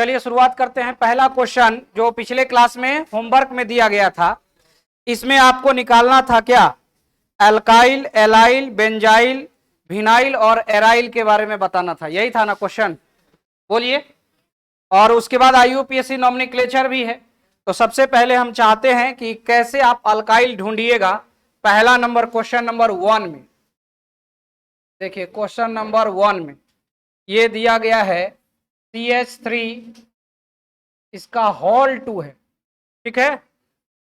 चलिए शुरुआत करते हैं। पहला क्वेश्चन जो पिछले क्लास में होमवर्क में दिया गया था, इसमें आपको निकालना था क्या, एल्काइल, एलाइल, बेंजाइल, विनाइल और एराइल के बारे में बताना था। यही था ना क्वेश्चन, बोलिए। और उसके बाद आईयूपीएससी नॉमेनक्लेचर भी है। तो सबसे पहले हम चाहते हैं कि कैसे आप अल्काइल ढूंढिएगा। पहला नंबर क्वेश्चन नंबर 1 में देखिए, क्वेश्चन नंबर 1 में ये दिया गया है CH3, इसका होल 2 है, ठीक है।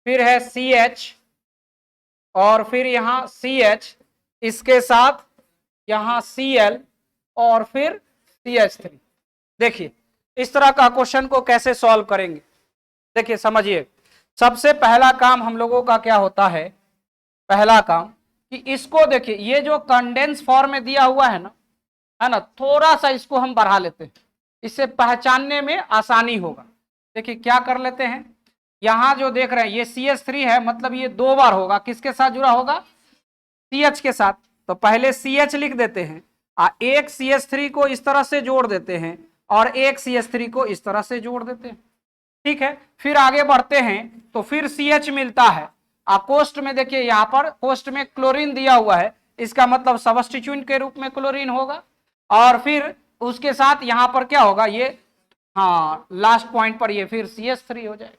फिर है CH और फिर यहां CH, इसके साथ यहां Cl और फिर CH3। देखिए इस तरह का क्वेश्चन को कैसे सॉल्व करेंगे, देखिए समझिए। सबसे पहला काम हम लोगों का क्या होता है, पहला काम कि इसको देखिए, ये जो कंडेंस फॉर्म में दिया हुआ है ना, थोड़ा सा इसको हम बढ़ा लेते हैं, इससे पहचानने में आसानी होगा। देखिए क्या कर लेते हैं, यहां जो देख रहे हैं ये CH3 है, मतलब ये 2 बार होगा, किसके साथ जुड़ा होगा, CH के साथ। तो पहले CH लिख देते हैं, एक CH3 को इस तरह से जोड़ देते हैं और एक CH3 को इस तरह से जोड़ देते हैं, ठीक है। फिर आगे बढ़ते हैं तो फिर CH मिलता है। कोष्ठ में देखिए, यहां पर कोष्ठ में क्लोरीन दिया हुआ है, इसका मतलब सबस्टिट्यूएंट के रूप में क्लोरीन होगा। और फिर उसके साथ यहां पर क्या होगा, ये लास्ट पॉइंट पर ये फिर CH3 हो जाएगा।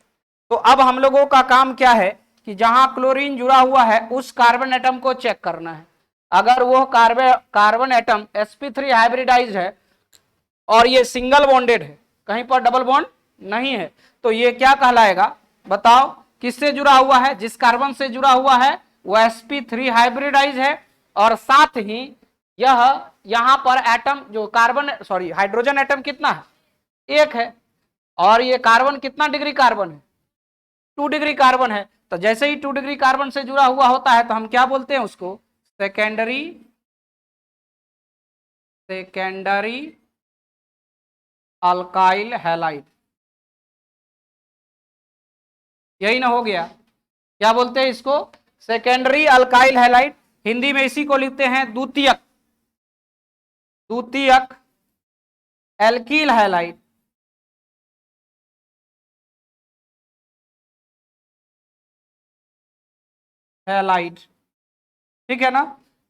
तो अब हम लोगों का काम क्या है कि जहां क्लोरीन जुड़ा हुआ है उस कार्बन एटम को चेक करना है। अगर वो कार्बन एटम sp3 हाइब्रिडाइज है और ये सिंगल बॉन्डेड है, कहीं पर डबल बॉन्ड नहीं है, तो ये क्या कहलाएगा, बताओ किससे जुड़ा हुआ है, जिस कार्बन से जुड़ा हुआ है वो sp3 हाइब्रिडाइज है। और साथ ही यह यहां पर एटम जो हाइड्रोजन एटम कितना है, 1 है। और ये कार्बन कितना डिग्री कार्बन है, 2 डिग्री कार्बन है। तो जैसे ही 2 डिग्री कार्बन से जुड़ा हुआ होता है तो हम क्या बोलते हैं उसको, सेकेंडरी अल्काइल हैलाइड। यही ना हो गया, क्या बोलते हैं इसको, सेकेंडरी अल्काइल हैलाइड। हिंदी में इसी को लिखते हैं द्वितीयक एल्कील हैलाइड। ठीक है ना।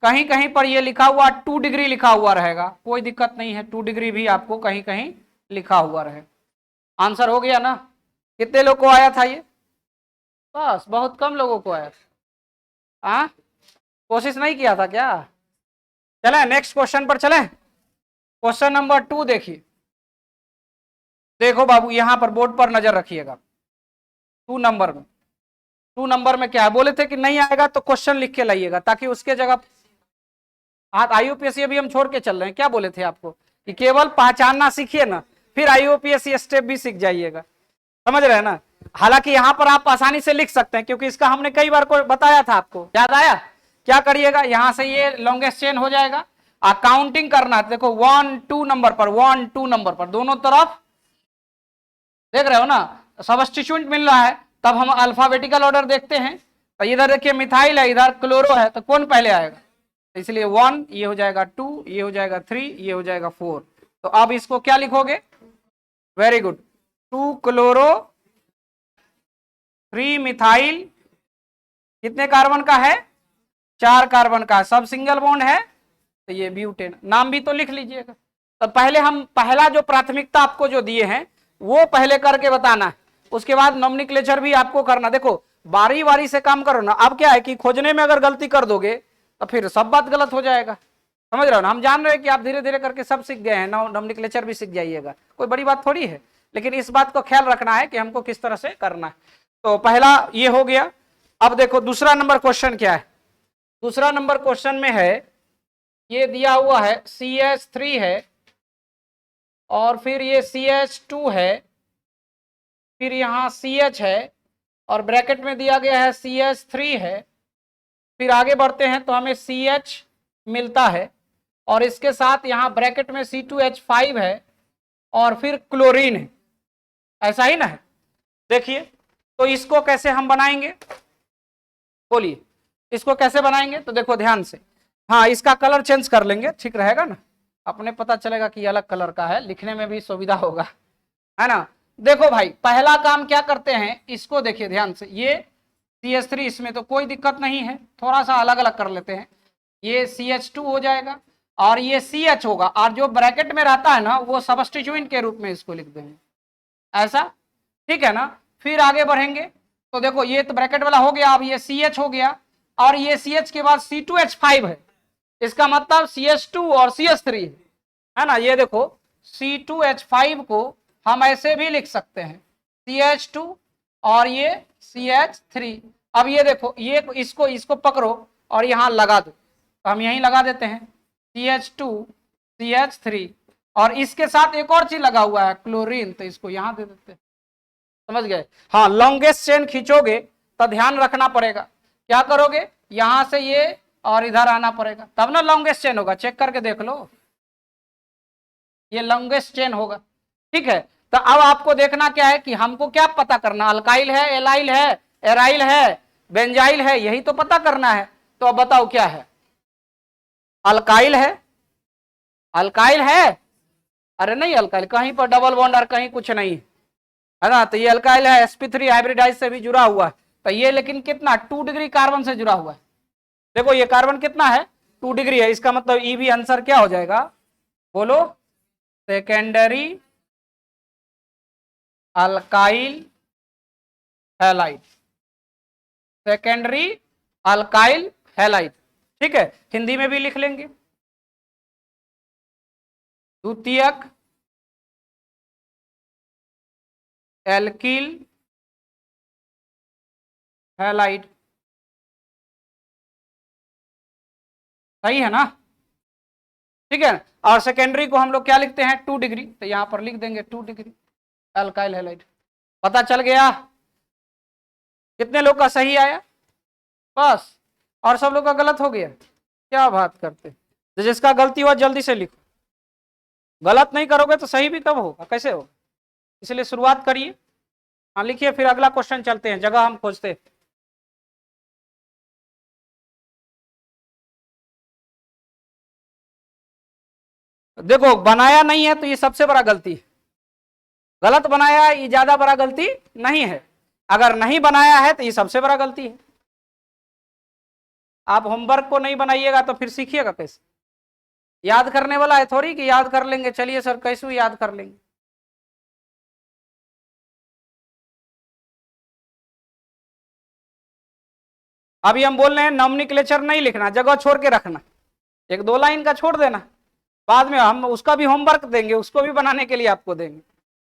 कहीं कहीं पर ये लिखा हुआ 2 डिग्री लिखा हुआ रहेगा, कोई दिक्कत नहीं है, 2 डिग्री भी आपको कहीं कहीं लिखा हुआ रहे। आंसर हो गया ना। कितने लोग को आया था ये, बस बहुत कम लोगों को आया था। कोशिश नहीं किया था क्या। चले नेक्स्ट क्वेश्चन पर चले। क्वेश्चन नंबर 2 देखिए, देखो बाबू यहां पर बोर्ड पर नजर रखिएगा। 2 नंबर में क्या है, बोले थे कि नहीं आएगा तो क्वेश्चन लिख के लाइएगा, ताकि उसके जगह आईयूपीएससी अभी हम छोड़ के चल रहे हैं। क्या बोले थे आपको कि केवल पहचानना सीखिए ना, फिर आईयूपीएससी स्टेप भी सीख जाइएगा, समझ रहे हैं ना। हालांकि यहाँ पर आप आसानी से लिख सकते हैं, क्योंकि इसका हमने कई बार को बताया था, आपको याद आया। क्या करिएगा, यहां से ये लॉन्गेस्ट चेन हो जाएगा, काउंटिंग करना है। देखो 1 2 नंबर पर, 1 2 नंबर पर दोनों तरफ देख रहे हो ना, सबस्टिट्यूएंट मिल रहा है। तब हम अल्फाबेटिकल ऑर्डर देखते हैं, तो इधर देखिए मिथाइल है, इधर क्लोरो है, तो कौन पहले आएगा, इसलिए 1, ये हो जाएगा 2, ये हो जाएगा 3, ये हो जाएगा 4। तो अब इसको क्या लिखोगे, वेरी गुड, 2 क्लोरो 3 मिथाइल, कितने कार्बन का है, 4 कार्बन का, सब सिंगल बॉन्ड है, तो ये ब्यूटेन। नाम भी तो लिख लीजिएगा। तो पहले हम पहला जो प्राथमिकता आपको जो दिए हैं वो पहले करके बताना है, उसके बाद नॉमेनक्लेचर भी आपको करना। देखो बारी बारी से काम करो ना। अब क्या है कि खोजने में अगर गलती कर दोगे तो फिर सब बात गलत हो जाएगा, समझ रहे हो ना। हम जान रहे हैं कि आप धीरे धीरे करके सब सीख गए हैं, नॉमेनक्लेचर भी सीख जाइएगा, कोई बड़ी बात थोड़ी है, लेकिन इस बात को ख्याल रखना है कि हमको किस तरह से करना है। तो पहला ये हो गया। अब देखो दूसरा नंबर क्वेश्चन क्या है। दूसरा नंबर क्वेश्चन में है, ये दिया हुआ है CH3 है और फिर ये CH2 है, फिर यहां CH है और ब्रैकेट में दिया गया है CH3 है। फिर आगे बढ़ते हैं तो हमें CH मिलता है और इसके साथ यहां ब्रैकेट में C2H5 है और फिर क्लोरीन है, ऐसा ही ना है। देखिए तो इसको कैसे हम बनाएंगे, बोलिए इसको कैसे बनाएंगे। तो देखो ध्यान से, इसका कलर चेंज कर लेंगे, ठीक रहेगा ना, अपने पता चलेगा कि अलग कलर का है, लिखने में भी सुविधा होगा। है ना। देखो भाई पहला काम क्या करते हैं, इसको देखिए ध्यान से, ये CH3, इसमें तो कोई दिक्कत नहीं है, थोड़ा सा अलग अलग कर लेते हैं, ये CH2 हो जाएगा और ये CH होगा, और जो ब्रैकेट में रहता है ना वो सबस्टिट्यूएंट के रूप में इसको लिख देंगे ऐसा, ठीक है ना। फिर आगे बढ़ेंगे तो देखो ये तो ब्रैकेट वाला हो गया, अब ये CH हो गया और ये CH के बाद C2H5 है, इसका मतलब CH2 और CH3 है ना। ये देखो C2H5 को हम ऐसे भी लिख सकते हैं CH2 और ये CH3। अब ये देखो ये इसको इसको पकड़ो और यहां लगा दो, तो हम यहीं लगा देते हैं CH2 CH3, और इसके साथ एक और चीज लगा हुआ है क्लोरीन, तो इसको यहां दे देते हैं, समझ गए। हाँ लॉन्गेस्ट चेन खींचोगे तो ध्यान रखना पड़ेगा, क्या करोगे यहां से ये और इधर आना पड़ेगा, तब ना लॉन्गेस्ट चेन होगा, चेक करके देख लो, ये लॉन्गेस्ट चेन होगा, ठीक है। तो अब आपको देखना क्या है कि हमको क्या पता करना, अल्काइल है, एलाइल है, एराइल है, बेंजाइल है, यही तो पता करना है। तो अब बताओ क्या है, अल्काइल है, अल्काइल है, अरे नहीं अल्काइल, कहीं पर डबल बॉन्ड और कहीं कुछ नहीं है ना, तो ये अल्काइल है, sp3 हाइब्रिडाइज से भी जुड़ा हुआ है, तो ये लेकिन कितना 2 डिग्री कार्बन से जुड़ा हुआ है, देखो ये कार्बन कितना है 2 डिग्री है, इसका मतलब ई भी आंसर क्या हो जाएगा, बोलो, secondary alkyl halide, secondary alkyl halide, ठीक है, हिंदी में भी लिख लेंगे, द्वितीयक एल्किल हैलाइड, सही है ना, ठीक है। और सेकेंडरी को हम लोग क्या लिखते हैं 2 डिग्री, तो यहां पर लिख देंगे 2 डिग्री अल्काइल हैलाइड, पता चल गया, कितने लोग का सही आया, बस, और सब लोग का गलत हो गया, क्या बात करते, तो जिसका गलती हुआ जल्दी से लिखो, गलत नहीं करोगे तो सही भी कब होगा, कैसे होगा, इसलिए शुरुआत करिए, हाँ लिखिए, फिर अगला क्वेश्चन चलते हैं, जगह हम खोजते हैं। देखो बनाया नहीं है तो ये सबसे बड़ा गलती है, गलत बनाया है ये ज्यादा बड़ा गलती नहीं है, अगर नहीं बनाया है तो ये सबसे बड़ा गलती है। आप होमवर्क को नहीं बनाइएगा तो फिर सीखिएगा कैसे, याद करने वाला है थोड़ी कि याद कर लेंगे, चलिए सर कैसे याद कर लेंगे, अभी हम बोल रहे हैं नॉमिनक्लेचर नहीं लिखना, जगह छोड़ के रखना, एक दो लाइन का छोड़ देना, बाद में हम उसका भी होमवर्क देंगे, उसको भी बनाने के लिए आपको देंगे,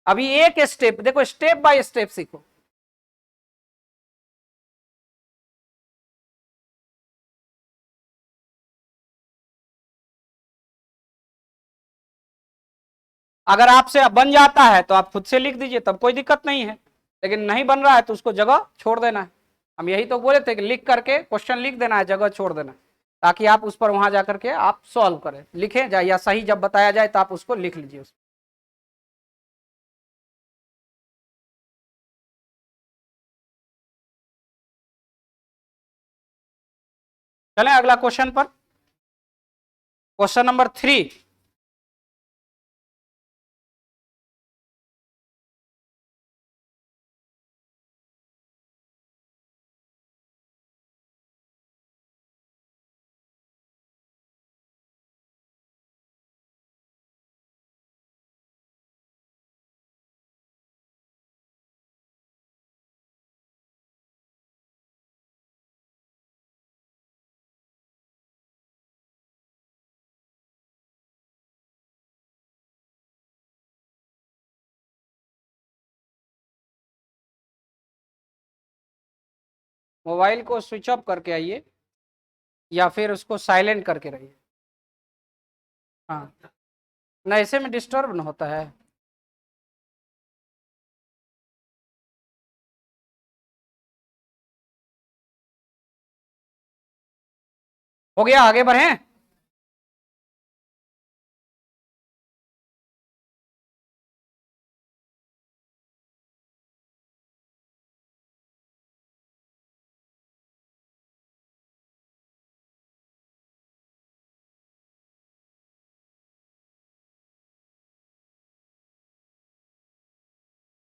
अभी एक स्टेप देखो, स्टेप बाय स्टेप सीखो। अगर आपसे बन जाता है तो आप खुद से लिख दीजिए, तब कोई दिक्कत नहीं है, लेकिन नहीं बन रहा है तो उसको जगह छोड़ देना है, हम यही तो बोले थे कि लिख करके क्वेश्चन लिख देना है, जगह छोड़ देना है, ताकि आप उस पर वहां जाकर के आप सॉल्व करें, लिखें जाए या सही जब बताया जाए तो आप उसको लिख लीजिए। चलें अगला क्वेश्चन पर, क्वेश्चन नंबर 3, मोबाइल को स्विच ऑफ करके आइए या फिर उसको साइलेंट करके रहिए, हाँ ना, ऐसे में डिस्टर्ब ना होता है। हो गया, आगे बढ़े।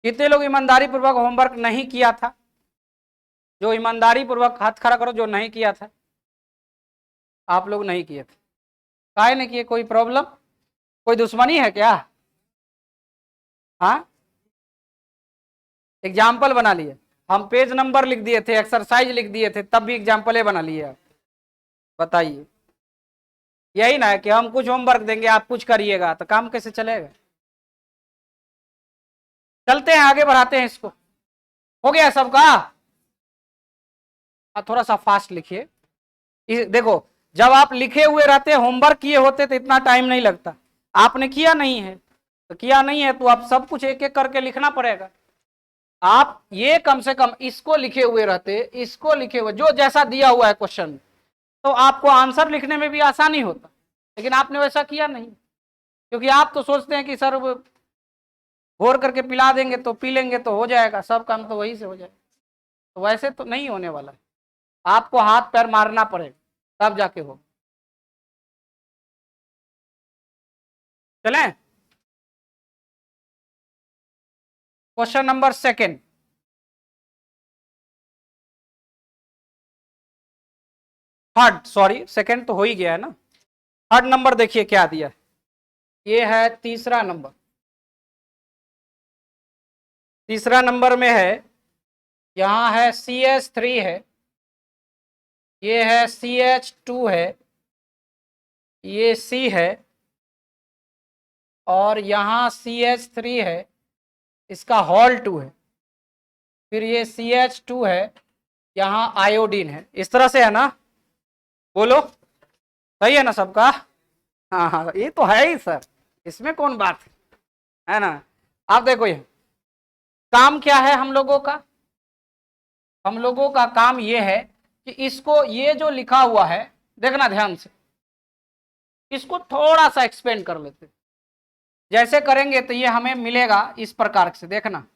कितने लोग ईमानदारी पूर्वक होमवर्क नहीं किया था? जो ईमानदारी पूर्वक हाथ खड़ा करो जो नहीं किया था। आप लोग नहीं किए थे, काहे नहीं किए? कोई प्रॉब्लम, कोई दुश्मनी है क्या? हाँ, एग्जाम्पल बना लिए, हम पेज नंबर लिख दिए थे, एक्सरसाइज लिख दिए थे, तब भी एग्जाम्पल बना लिए आप। बताइए, यही ना है कि हम कुछ होमवर्क देंगे आप कुछ करिएगा, तो काम कैसे चलेगा? चलते हैं आगे, बढ़ाते हैं इसको। हो गया सबका? थोड़ा सा फास्ट लिखिए। देखो, जब आप लिखे हुए रहते, होमवर्क किए होते तो इतना टाइम नहीं लगता। आपने किया नहीं है, तो किया नहीं है तो आप सब कुछ एक एक करके लिखना पड़ेगा। आप ये कम से कम इसको लिखे हुए रहते, इसको लिखे हुए, जो जैसा दिया हुआ है क्वेश्चन, तो आपको आंसर लिखने में भी आसानी होता। लेकिन आपने वैसा किया नहीं, क्योंकि आप तो सोचते हैं कि सर घोर करके पिला देंगे तो पी लेंगे तो हो जाएगा, सब काम तो वही से हो जाएगा। तो वैसे तो नहीं होने वाला है, आपको हाथ पैर मारना पड़ेगा तब जाके हो। चलें, question number second. Third, sorry second तो हो ही गया है ना। थर्ड नंबर देखिए क्या दिया है, ये है तीसरा नंबर। तीसरा नंबर में है, यहां है CH3 है, ये है CH2 है, ये C है, और यहां CH3 है, इसका हॉल 2 है, फिर ये CH2 है, यहां आयोडीन है। इस तरह से है ना? बोलो, सही है ना सबका? हाँ हाँ, ये तो है ही सर, इसमें कौन बात है ना? आप देखो, ये काम क्या है हम लोगों का? हम लोगों का काम ये है कि इसको, ये जो लिखा हुआ है, देखना ध्यान से, इसको थोड़ा सा एक्सपेंड कर लेते। जैसे करेंगे तो ये हमें मिलेगा इस प्रकार से, देखना,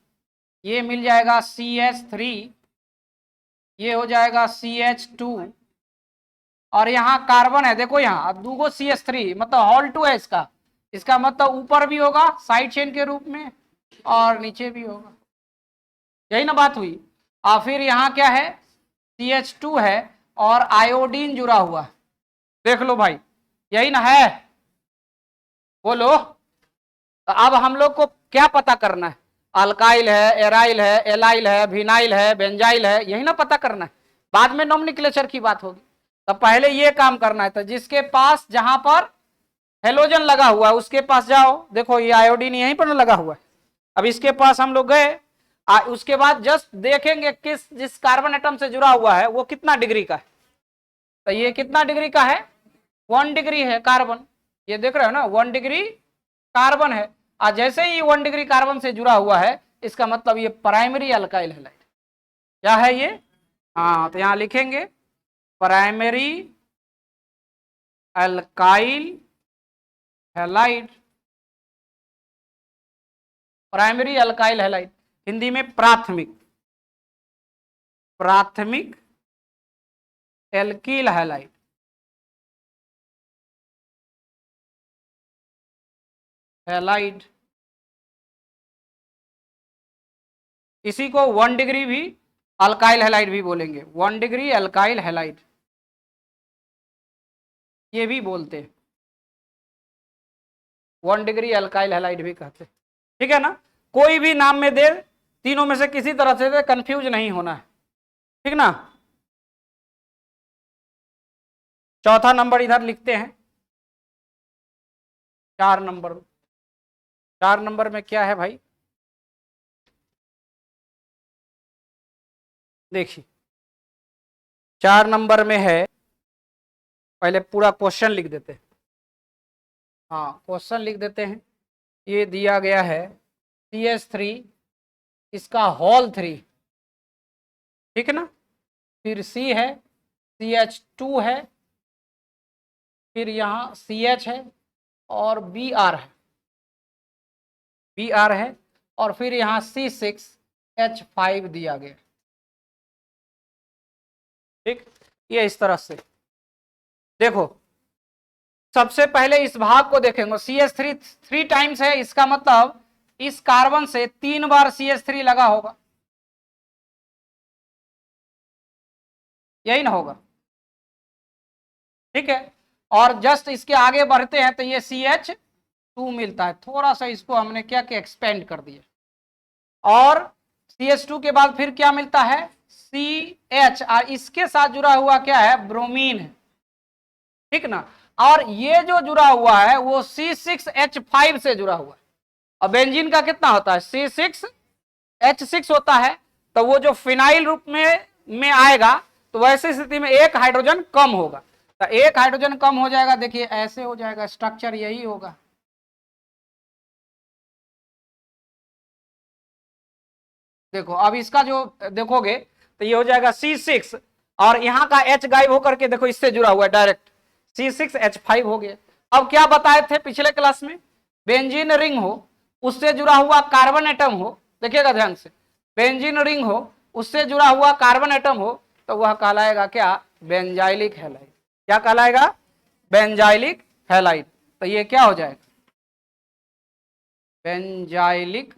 ये मिल जाएगा CH3, ये हो जाएगा CH2, और यहाँ कार्बन है, देखो यहाँ दूगो CH3, मतलब हॉल 2 है इसका। इसका मतलब ऊपर भी होगा साइड चेन के रूप में, और नीचे भी होगा। यही ना बात हुई। और फिर यहाँ क्या है, CH2 है, और आयोडीन जुड़ा हुआ है। देख लो भाई, यही ना है? बोलो, तो अब हम लोग को क्या पता करना है? अल्काइल है, एराइल है, एलाइल है, विनाइल है, बेंजाइल है, यही ना पता करना है। बाद में नोमेनक्लेचर की बात होगी, तो पहले ये काम करना है। तो जिसके पास, जहां पर हेलोजन लगा हुआ है उसके पास जाओ, देखो ये आयोडीन यहीं पर लगा हुआ है। अब इसके पास हम लोग गए, उसके बाद जस्ट देखेंगे किस, जिस कार्बन एटम से जुड़ा हुआ है वो कितना डिग्री का है। तो ये कितना डिग्री का है? 1 डिग्री है कार्बन। ये देख रहे हो ना, 1 डिग्री कार्बन है। और जैसे ही 1 डिग्री कार्बन से जुड़ा हुआ है, इसका मतलब ये प्राइमरी अल्काइल हैलाइड। क्या है ये? हाँ, तो यहां लिखेंगे primary alkyl halide. Primary alkyl halide, Hindi में प्राथमिक, प्राथमिक एल्कील हैलाइड। हैलाइड, इसी को 1 डिग्री भी अल्काइल हैलाइड भी बोलेंगे, 1 डिग्री अल्काइल हैलाइड ये भी बोलते हैं, 1 डिग्री अल्काइल हैलाइड भी कहते हैं। ठीक है ना? कोई भी नाम में दे, तीनों में से किसी तरह से कंफ्यूज नहीं होना है। ठीक ना? चौथा नंबर इधर लिखते हैं, 4 नंबर। 4 नंबर में क्या है भाई? देखिए, 4 नंबर में है, पहले पूरा क्वेश्चन लिख देते हैं। हाँ, क्वेश्चन लिख देते हैं। ये दिया गया है CH3, इसका हॉल 3, ठीक है ना? फिर C है, CH2 है, फिर यहाँ CH है, और Br है, Br है, और फिर यहाँ C6H5 दिया गया। ठीक, ये इस तरह से देखो। सबसे पहले इस भाग को देखेंगे, CH3 3 टाइम्स है, इसका मतलब इस कार्बन से 3 बार CH3 लगा होगा, यही ना होगा, ठीक है। और जस्ट इसके आगे बढ़ते हैं तो ये CH2 मिलता है, थोड़ा सा इसको हमने क्या किया, एक्सपेंड कर दिया। और CH2 के बाद फिर क्या मिलता है, CH, और इसके साथ जुड़ा हुआ क्या है, ब्रोमीन है, ठीक ना। और ये जो जुड़ा हुआ है वो C6H5 से जुड़ा हुआ है। और बेंजीन का कितना होता है, C6H6 होता है। तो वो जो फिनाइल रूप में आएगा तो वैसी स्थिति में एक हाइड्रोजन कम होगा, तो एक हाइड्रोजन कम हो जाएगा, देखिए ऐसे हो जाएगा, स्ट्रक्चर यही होगा। देखो अब इसका जो देखोगे तो ये हो जाएगा C6, और यहां का H गायब होकर के देखो इससे जुड़ा हुआ है डायरेक्ट, C6H5 हो गया। अब क्या बताए थे पिछले क्लास में, बेंजीन रिंग हो, उससे जुड़ा हुआ कार्बन एटम हो, देखिएगा ध्यान से, बेंजीन रिंग हो, उससे जुड़ा हुआ कार्बन एटम हो, तो वह कहलाएगा क्या, बेंजाइलिक हैलाइड। क्या कहलाएगा, बेंजाइलिक हैलाइड। तो ये क्या हो जाएगा, बेंजाइलिक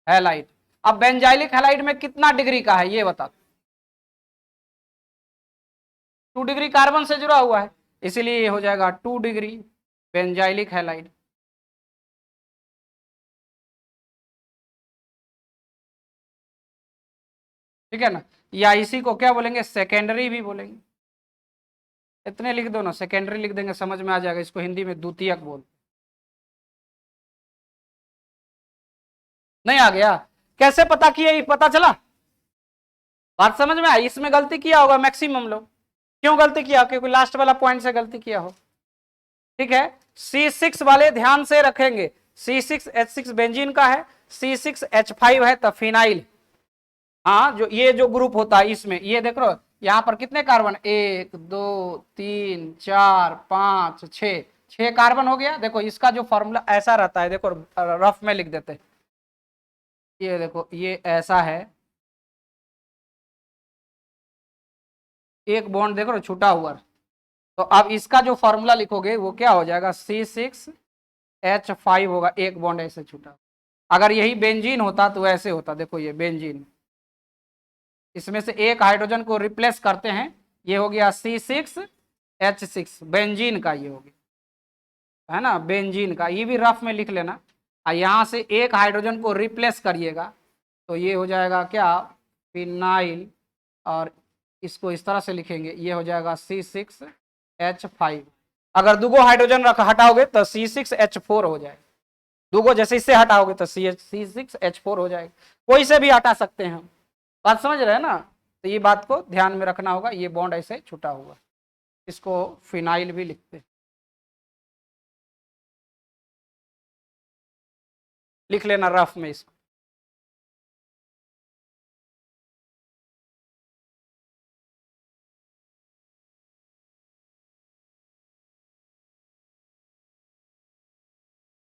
हैलाइड। अब बेंजाइलिक हैलाइड में कितना डिग्री का है ये बता, 2 डिग्री कार्बन से जुड़ा हुआ है, इसीलिए ये हो जाएगा 2 डिग्री बेंजाइलिक हैलाइड। ठीक है ना, या इसी को क्या बोलेंगे, सेकेंडरी भी बोलेंगे। इतने लिख दो ना, सेकेंडरी लिख देंगे, समझ में आ जाएगा, इसको हिंदी में द्वितीयक बोल। नहीं आ गया, कैसे पता किया, ये पता चला, बात समझ में आई। इसमें गलती किया होगा मैक्सिमम लोग, क्यों गलती किया, क्योंकि लास्ट वाला पॉइंट से गलती किया हो, ठीक है। C6 वाले ध्यान से रखेंगे, C6H6 बेंजीन का है, C6H5 है तो फिनाइल। हाँ, जो ये जो ग्रुप होता है इसमें, ये देख लो यहाँ पर कितने कार्बन, 1 2 3 4 5 6, 6 कार्बन हो गया। देखो इसका जो फॉर्मूला ऐसा रहता है, देखो रफ में लिख देते हैं, ये देखो ये ऐसा है, एक बॉन्ड देखो ना छूटा हुआ। तो अब इसका जो फॉर्मूला लिखोगे वो क्या हो जाएगा, C6H5 होगा, एक बॉन्ड ऐसे छूटा। अगर यही बेंजीन होता तो ऐसे होता, देखो ये बेंजीन, इसमें से एक हाइड्रोजन को रिप्लेस करते हैं, ये हो गया C6H6 बेंजीन का, ये हो गया, है ना, बेंजीन का, ये भी रफ में लिख लेना। और यहाँ से एक हाइड्रोजन को रिप्लेस करिएगा तो ये हो जाएगा क्या, फिनाइल, और इसको इस तरह से लिखेंगे, ये हो जाएगा C6H5। अगर दूगो हाइड्रोजन हटाओगे तो C6H4 हो जाएगा, दूगो जैसे इससे हटाओगे तो C6H4 हो जाएगा, कोई से भी हटा सकते हैं हम, बात समझ रहे हैं ना। तो ये बात को ध्यान में रखना होगा, ये बॉन्ड ऐसे छुटा हुआ, इसको फिनाइल भी लिखते हैं, लिख लेना रफ में इसको।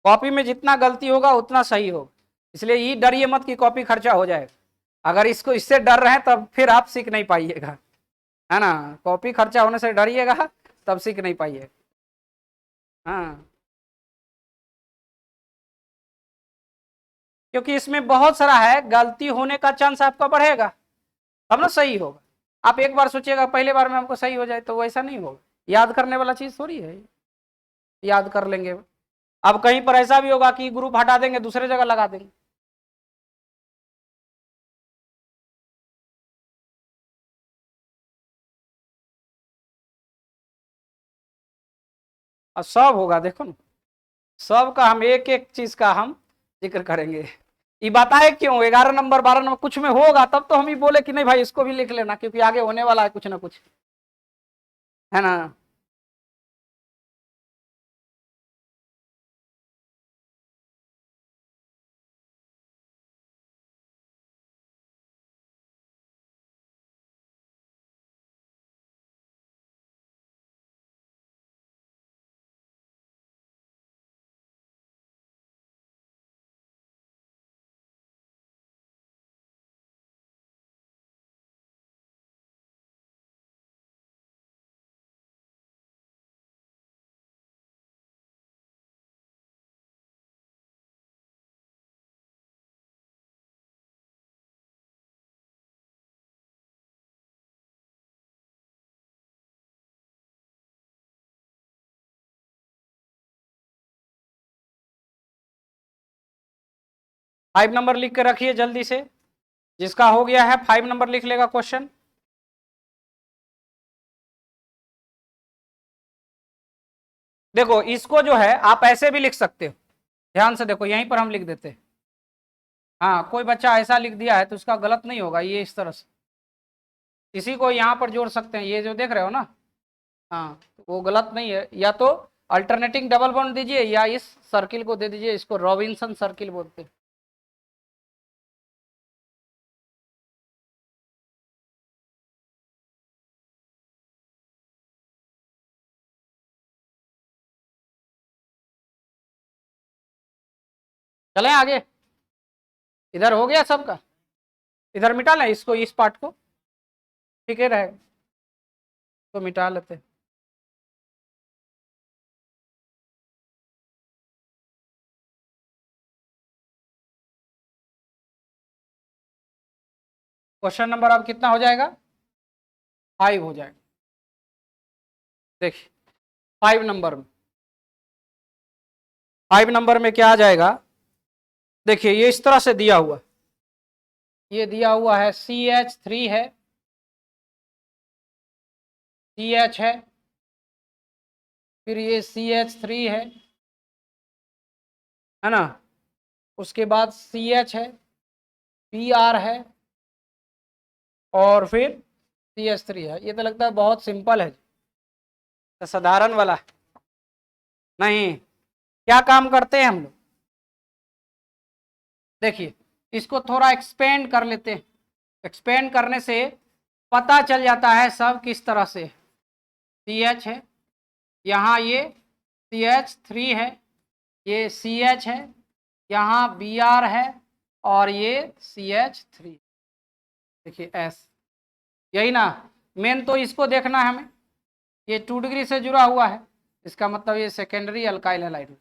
कॉपी में जितना गलती होगा उतना सही होगा, इसलिए ये डरिए मत कि कॉपी खर्चा हो जाएगा, अगर इसको इससे डर रहे हैं तब फिर आप सीख नहीं पाइएगा, है ना, कॉपी खर्चा होने से डरिएगा तब सीख नहीं पाइएगा। हाँ, क्योंकि इसमें बहुत सारा है, गलती होने का चांस आपका बढ़ेगा, तब ना सही होगा। आप एक बार सोचिएगा पहले बार में हमको सही हो जाए, तो वैसा नहीं होगा, याद करने वाला चीज थोड़ी है, याद कर लेंगे। अब कहीं पर ऐसा भी होगा कि ग्रुप हटा देंगे दूसरे जगह लगा देंगे, और सब होगा, देखो ना, सब का हम एक एक चीज का हम जिक्र करेंगे। ये बताए क्यों, 11 नंबर 12 नंबर कुछ में होगा तब तो हम ही बोले कि नहीं भाई इसको भी लिख लेना, क्योंकि आगे होने वाला है कुछ ना कुछ, है ना। 5 नंबर लिख के रखिए जल्दी से, जिसका हो गया है 5 नंबर लिख लेगा क्वेश्चन। देखो इसको जो है आप ऐसे भी लिख सकते हो, ध्यान से देखो यहीं पर हम लिख देते हैं। हाँ कोई बच्चा ऐसा लिख दिया है तो उसका गलत नहीं होगा, ये इस तरह से इसी को यहाँ पर जोड़ सकते हैं, ये जो देख रहे हो ना, हाँ वो गलत नहीं है। या तो अल्टरनेटिंग डबल बॉन्ड दीजिए या इस सर्किल को दे दीजिए, इसको रॉबिन्सन सर्किल बोलते हैं। चलें आगे, इधर हो गया सबका, इधर मिटा लें इसको, इस पार्ट को, ठीक है रहेगा तो मिटा लेते हैं। क्वेश्चन नंबर अब कितना हो जाएगा, 5 हो जाएगा। देखिए 5 नंबर में, 5 नंबर में क्या आ जाएगा, देखिए ये इस तरह से दिया हुआ, ये दिया हुआ है CH3 है, CH है, फिर ये CH3 है ना, उसके बाद CH है, PR है, और फिर CH3 है। ये तो लगता है बहुत सिंपल है, तो साधारण वाला नहीं। क्या काम करते हैं हम लोग, देखिए इसको थोड़ा एक्सपेंड कर लेते हैं, एक्सपेंड करने से पता चल जाता है सब किस तरह से। CH है, यहाँ ये CH3 है, ये CH है, यहाँ BR है, और ये CH3, देखिए S, यही ना। मेन तो इसको देखना है हमें, ये 2 डिग्री से जुड़ा हुआ है, इसका मतलब ये सेकेंडरी अल्काइल हैलाइड।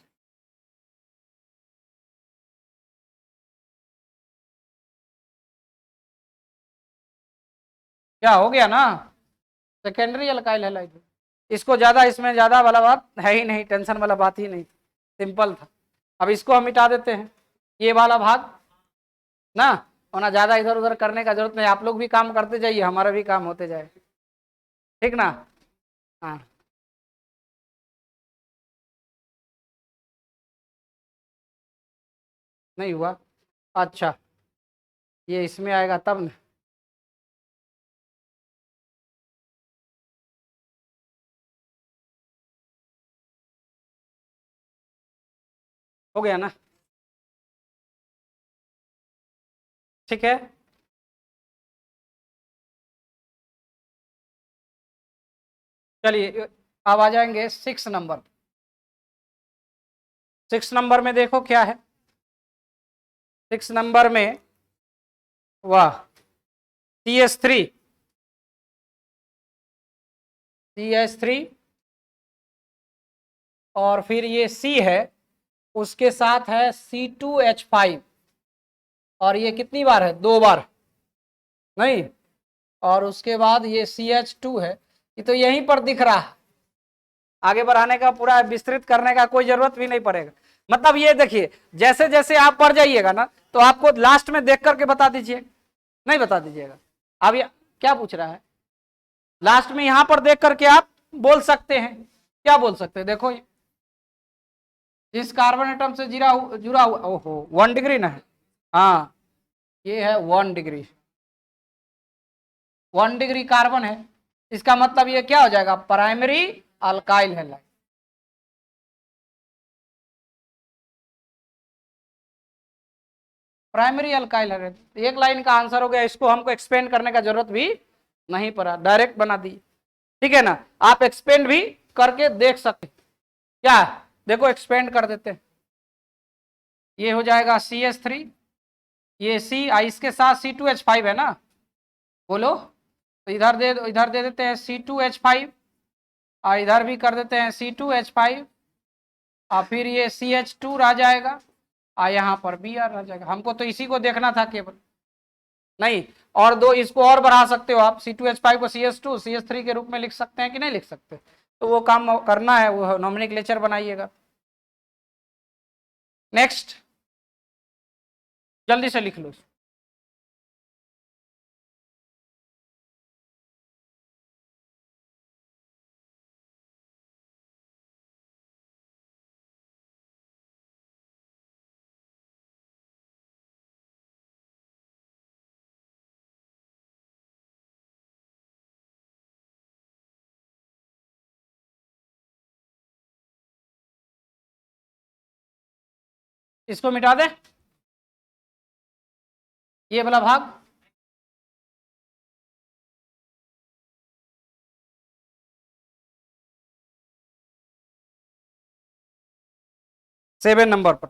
क्या हो गया ना, सेकेंडरी अल्काइल हैलाइड। इसको ज्यादा, इसमें ज्यादा वाला बात है ही नहीं, टेंशन वाला बात ही नहीं, सिंपल था। अब इसको हम मिटा देते हैं, ये वाला भाग ना, और ना ज्यादा इधर उधर करने का जरूरत नहीं, आप लोग भी काम करते जाइए, हमारा भी काम होते जाए, ठीक ना। हाँ नहीं हुआ, अच्छा ये इसमें आएगा तब ना। हो गया ना, ठीक है। चलिए अब आ जाएंगे 6 नंबर। 6 नंबर में देखो क्या है, 6 नंबर में वाह, CH3, CH3, और फिर ये C है, उसके साथ है C2H5, और ये कितनी बार है, 2 बार नहीं, और उसके बाद ये CH2 है, ये तो यहीं पर दिख रहा है, आगे बढ़ाने का पूरा विस्तृत करने का कोई जरूरत भी नहीं पड़ेगा। मतलब ये देखिए जैसे जैसे आप पढ़ जाइएगा ना, तो आपको लास्ट में देख करके बता दीजिए, नहीं बता दीजिएगा। अब ये क्या पूछ रहा है, लास्ट में यहां पर देख करके आप बोल सकते हैं, क्या बोल सकते हैं, देखो जिस कार्बन एटम से जुड़ा हुआ, ओहो 1 डिग्री ना है, हाँ ये है 1 डिग्री, 1 डिग्री कार्बन है, इसका मतलब ये क्या हो जाएगा, primary alkyl halide. Primary alkyl halide, एक लाइन का आंसर हो गया, इसको हमको एक्सपेंड करने का जरूरत भी नहीं पड़ा, डायरेक्ट बना दी, ठीक है ना। आप एक्सपेंड भी करके देख सकते, क्या देखो एक्सपेंड कर देते हैं, ये हो जाएगा CH3, ये C, इसके साथ C2H5 है ना, बोलो, तो इधर दे देते हैं C2H5, और इधर भी कर देते हैं C2H5, और फिर ये CH2 रह जाएगा, और यहाँ पर Br रह जाएगा। हमको तो इसी को देखना था केवल, नहीं, और दो इसको और बढ़ा सकते हो आप, C2H5 को CH2 CH3 के रूप में लिख सकते हैं कि नहीं लिख सकते, तो वो काम करना है, वो नोमेनक्लेचर बनाइएगा। नेक्स्ट जल्दी से लिख लो। इसको मिटा दे, ये वाला भाग। सेवन नंबर पर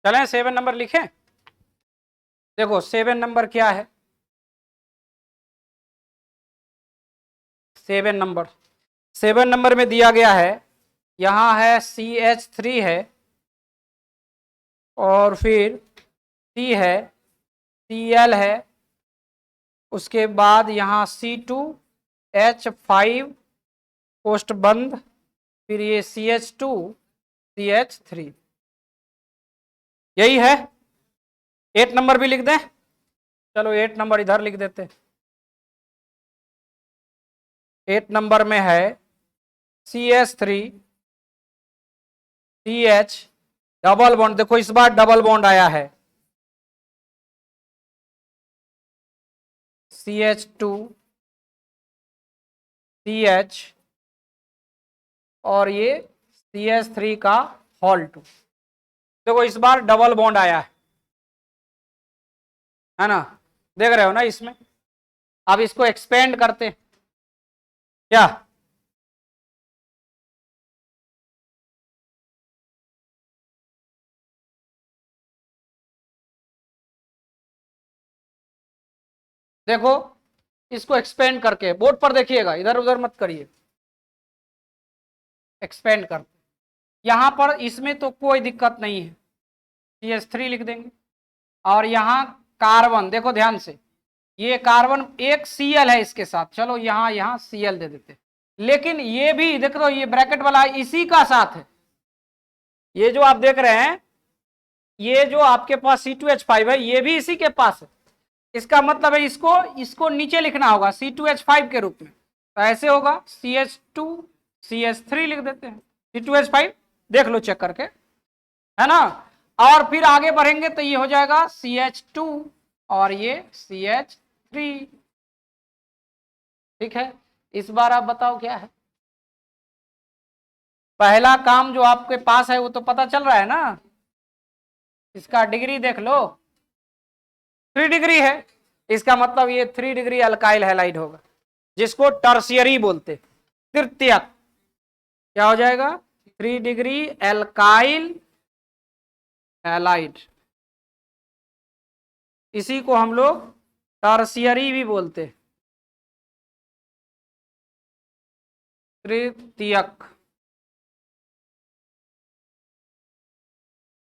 चलें, सेवन नंबर लिखें। देखो सेवन नंबर क्या है, सेवन नंबर में दिया गया है, यहां है CH3 है, और फिर C है, Cl है, उसके बाद यहाँ C2H5 पोस्ट बंद, फिर ये CH2 CH3, यही है। 8 नंबर भी लिख दें, चलो 8 नंबर इधर लिख देते। 8 नंबर में है CH3 CH डबल बॉन्ड, देखो इस बार डबल बॉन्ड आया है, CH2 CH और ये CH3 का होल 2, देखो इस बार डबल बॉन्ड आया है ना, देख रहे हो ना इसमें। अब इसको एक्सपेंड करते हैं क्या, देखो इसको एक्सपेंड करके बोर्ड पर देखिएगा, इधर उधर मत करिए, एक्सपेंड कर, यहां पर इसमें तो कोई दिक्कत नहीं है, CH3 लिख देंगे। और यहां कार्बन देखो ध्यान से, ये कार्बन एक Cl है इसके साथ, चलो यहां Cl दे देते, लेकिन ये भी देख दो, ये ब्रैकेट वाला इसी का साथ है, ये जो आप देख रहे हैं, ये जो आपके पास C2H5 है, ये भी इसी के पास है, इसका मतलब है इसको नीचे लिखना होगा C2H5 के रूप में, तो ऐसे होगा CH2 CH3 लिख देते हैं, C2H5 देख लो चेक करके, है ना। और फिर आगे बढ़ेंगे तो ये हो जाएगा CH2 और ये CH3, ठीक है। इस बार आप बताओ क्या है, पहला काम जो आपके पास है वो तो पता चल रहा है ना, इसका डिग्री देख लो 3 डिग्री है, इसका मतलब ये 3 डिग्री अल्काइल हैलाइड होगा, जिसको टर्शियरी बोलते, तृतीयक, क्या हो जाएगा 3 डिग्री एल्काइल हैलाइड, इसी को हम लोग टर्शियरी भी बोलते, तृतीयक।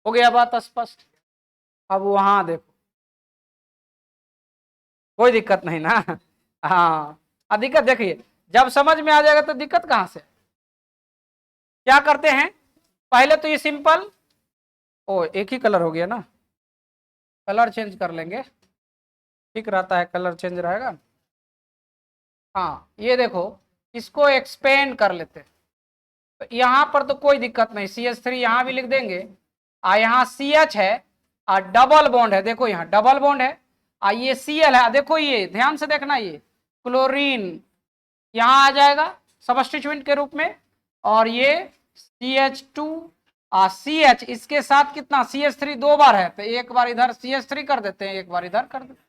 हो गया बात स्पष्ट। अब वहां देखो, कोई दिक्कत नहीं ना, हाँ दिक्कत देखिए, जब समझ में आ जाएगा तो दिक्कत कहां से। क्या करते हैं, पहले तो ये सिंपल, ओ एक ही कलर हो गया ना, कलर चेंज कर लेंगे, ठीक रहता है, कलर चेंज रहेगा। हाँ ये देखो, इसको एक्सपेंड कर लेते, तो यहां पर तो कोई दिक्कत नहीं, CH3 यहां भी लिख देंगे, यहाँ CH है और डबल बॉन्ड है, देखो यहाँ डबल बॉन्ड है, ये Cl है, देखो ये ध्यान से देखना, ये क्लोरीन यहां आ जाएगा सब्स्टिट्यूएंट के रूप में, और ये CH2 CH इसके साथ कितना CH3 दो बार है, तो एक बार इधर CH3 कर देते हैं, एक बार इधर कर देते,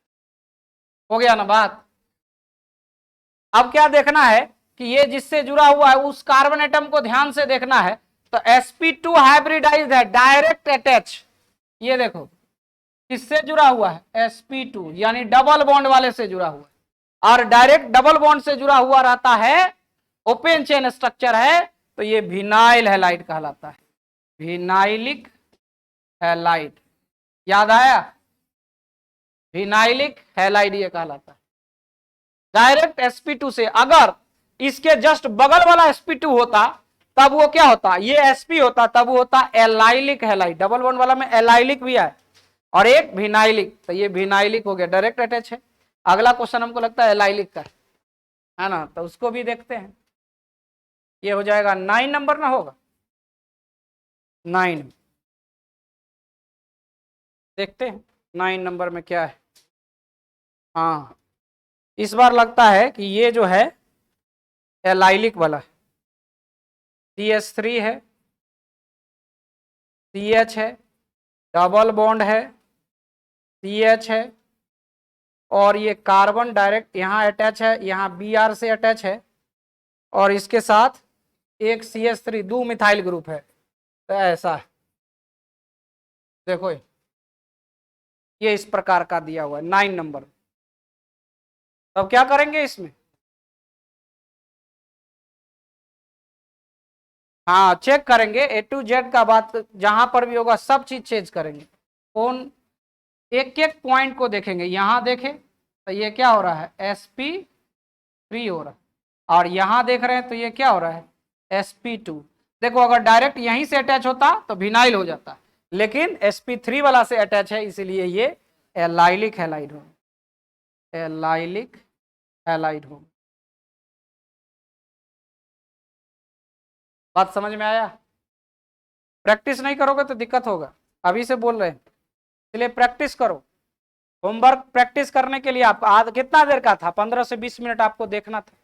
हो गया ना बात। अब क्या देखना है कि ये जिससे जुड़ा हुआ है उस कार्बन एटम को ध्यान से देखना है, तो sp2 हाइब्रिडाइज्ड है, डायरेक्ट अटैच, ये देखो किससे जुड़ा हुआ है, sp2 यानी डबल बॉन्ड वाले से जुड़ा हुआ है। और डायरेक्ट डबल बॉन्ड से जुड़ा हुआ रहता है, ओपन चेन स्ट्रक्चर है, तो ये विनाइल हैलाइड कहलाता है, विनाइलिक हैलाइड। याद आया, विनाइलिक हैलाइड ये कहलाता है। डायरेक्ट sp2 से, अगर इसके जस्ट बगल वाला sp2 होता तब वो क्या होता, ये sp होता तब वो होता एलाइलिक हैलाइड। डबल बॉन्ड वाला में एलाइलिक भी है और एक विनाइलिक, तो ये विनाइलिक हो गया, डायरेक्ट अटैच है। अगला क्वेश्चन हमको लगता है एलाइलिक का है ना, तो उसको भी देखते हैं। ये हो जाएगा 9 नंबर ना होगा, 9 देखते हैं 9 नंबर में क्या है। हाँ इस बार लगता है कि ये जो है एलाइलिक वाला CH3 है, CH है, डबल बॉन्ड है, CH है, और ये कार्बन डायरेक्ट यहाँ अटैच है, यहाँ Br से अटैच है, और इसके साथ एक CH3 दो मिथाइल ग्रुप है। तो ऐसा है, देखो ये इस प्रकार का दिया हुआ है 9 नंबर। अब क्या करेंगे इसमें, हाँ चेक करेंगे A to Z का बात, जहां पर भी होगा सब चीज चेंज करेंगे। कौन, एक एक पॉइंट को देखेंगे। यहां देखें तो ये क्या हो रहा है, sp3 हो रहा है, और यहां देख रहे हैं तो ये क्या हो रहा है, sp2। देखो अगर डायरेक्ट यहीं से अटैच होता तो विनाइल हो जाता, लेकिन sp3 वाला से अटैच है, इसलिए ये एलाइलिक हैलाइड हो, एलाइलिक हैलाइड हो। बात समझ में आया। प्रैक्टिस नहीं करोगे तो दिक्कत होगा, अभी से बोल रहे हैं, इसलिए प्रैक्टिस करो। होमवर्क प्रैक्टिस करने के लिए आप आज कितना देर का था, 15 से 20 मिनट आपको देखना था।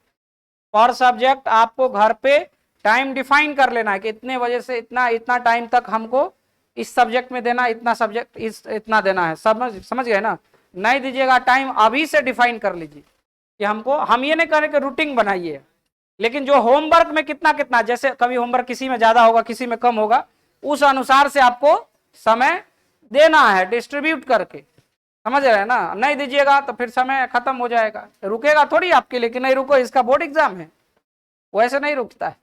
पर सब्जेक्ट आपको घर पे टाइम डिफाइन कर लेना है कि इतने बजे से इतना इतना टाइम तक हमको इस सब्जेक्ट में देना, इतना सब्जेक्ट इतना देना है। समझ गए ना, नहीं दीजिएगा टाइम, अभी से डिफाइन कर लीजिए कि हमको, हम ये नहीं करें कि रूटीन बनाइए, लेकिन जो होमवर्क में कितना कितना, जैसे कभी होमवर्क किसी में ज्यादा होगा किसी में कम होगा, उस अनुसार से आपको समय देना है डिस्ट्रीब्यूट करके। समझ रहे हैं ना, नहीं दीजिएगा तो फिर समय खत्म हो जाएगा, रुकेगा थोड़ी आपके लिए कि नहीं रुको इसका बोर्ड एग्जाम है, वैसे नहीं रुकता है।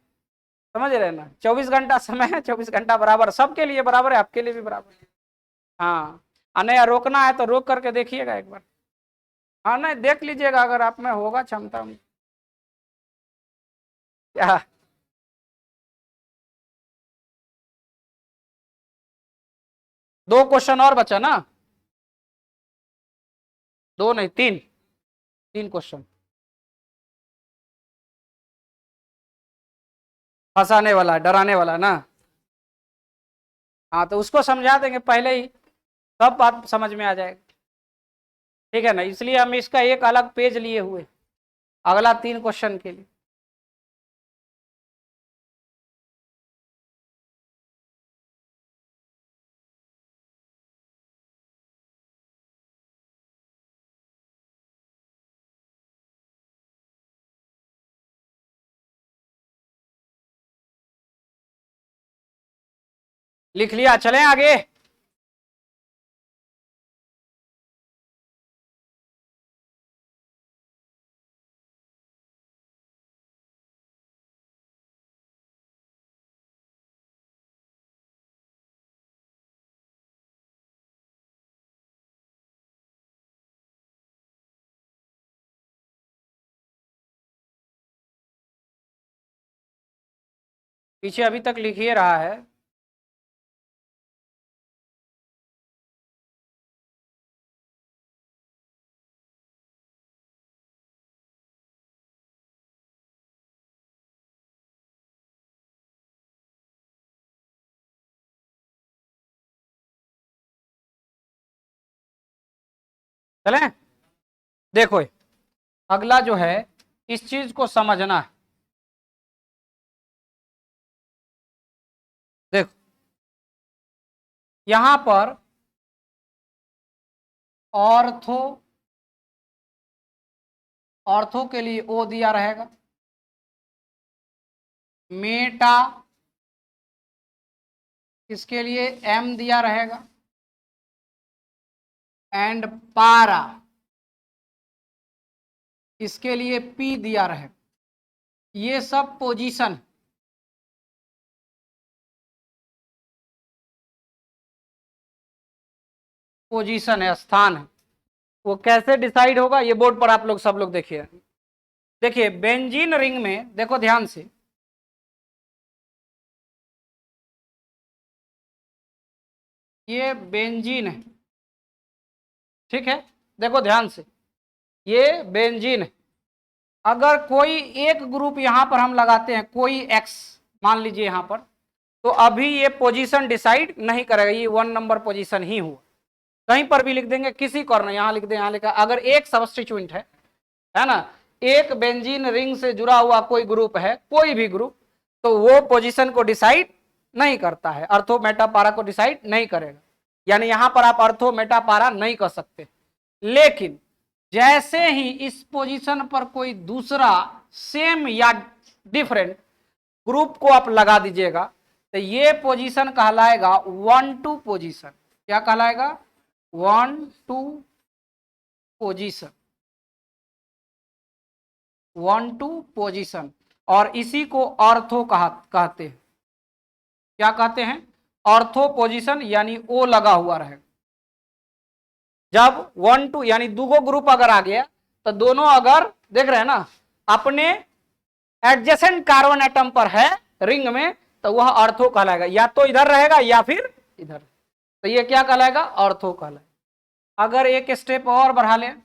समझ रहे हैं ना, 24 घंटा समय है, 24 घंटा बराबर सबके लिए बराबर है, आपके लिए भी बराबर है। हाँ नहीं रोकना है तो रोक करके देखिएगा एक बार, हाँ नहीं देख लीजिएगा अगर आप में होगा क्षमता में। क्या, 2 क्वेश्चन और बचा ना, 2 नहीं 3, 3 क्वेश्चन। फंसाने वाला डराने वाला ना, हाँ तो उसको समझा देंगे पहले ही, सब बात समझ में आ जाएगा। ठीक है ना, इसलिए हम इसका एक अलग पेज लिए हुए अगला 3 क्वेश्चन के लिए। लिख लिया, चलें आगे। पीछे अभी तक लिखिए रहा है। चलें, देखो अगला जो है, इस चीज को समझना है। देखो यहां पर ऑर्थो, ऑर्थो के लिए ओ दिया रहेगा, मेटा इसके लिए एम दिया रहेगा, एंड पारा, इसके लिए P दिया रहे। ये सब पोजीशन, पोजीशन है, स्थान है। वो कैसे डिसाइड होगा, ये बोर्ड पर आप लोग सब लोग देखिए। देखिए बेंजीन रिंग में, देखो ध्यान से, ये बेंजीन है, ठीक है, देखो ध्यान से, ये बेंजीन है। अगर कोई एक ग्रुप यहां पर हम लगाते हैं, कोई एक्स मान लीजिए यहां पर, तो अभी ये पोजीशन डिसाइड नहीं करेगा, ये 1 नंबर पोजीशन ही हुआ। कहीं पर भी लिख देंगे, किसी कॉर्नर, यहां लिख दें, यहां लिखा, अगर एक सब्स्टिट्यूएंट है ना, एक बेंजीन रिंग से जुड़ा हुआ कोई ग्रुप है, कोई भी ग्रुप, तो वो पोजीशन को डिसाइड नहीं करता है, अर्थो मेटा पारा को डिसाइड नहीं करेगा। यानी यहां पर आप अर्थो मेटा पारा नहीं कर सकते। लेकिन जैसे ही इस पोजीशन पर कोई दूसरा सेम या डिफरेंट ग्रुप को आप लगा दीजिएगा, तो ये पोजीशन कहलाएगा 1-2 पोजीशन। क्या कहलाएगा? 1-2 पोजीशन, 1-2 पोजीशन। और इसी को ऑर्थो कहते हैं। क्या कहते हैं? ऑर्थो पोजीशन, यानी ओ लगा हुआ रहेगा। जब 1-2 यानी दूगो ग्रुप अगर आ गया, तो दोनों अगर देख रहे हैं ना अपने एडजेसेंट कार्बन एटम पर है रिंग में, तो वह ऑर्थो कहलाएगा। या तो इधर रहेगा या फिर इधर, तो ये क्या कहलाएगा? ऑर्थो कहलाएगा। अगर एक स्टेप और बढ़ा लें,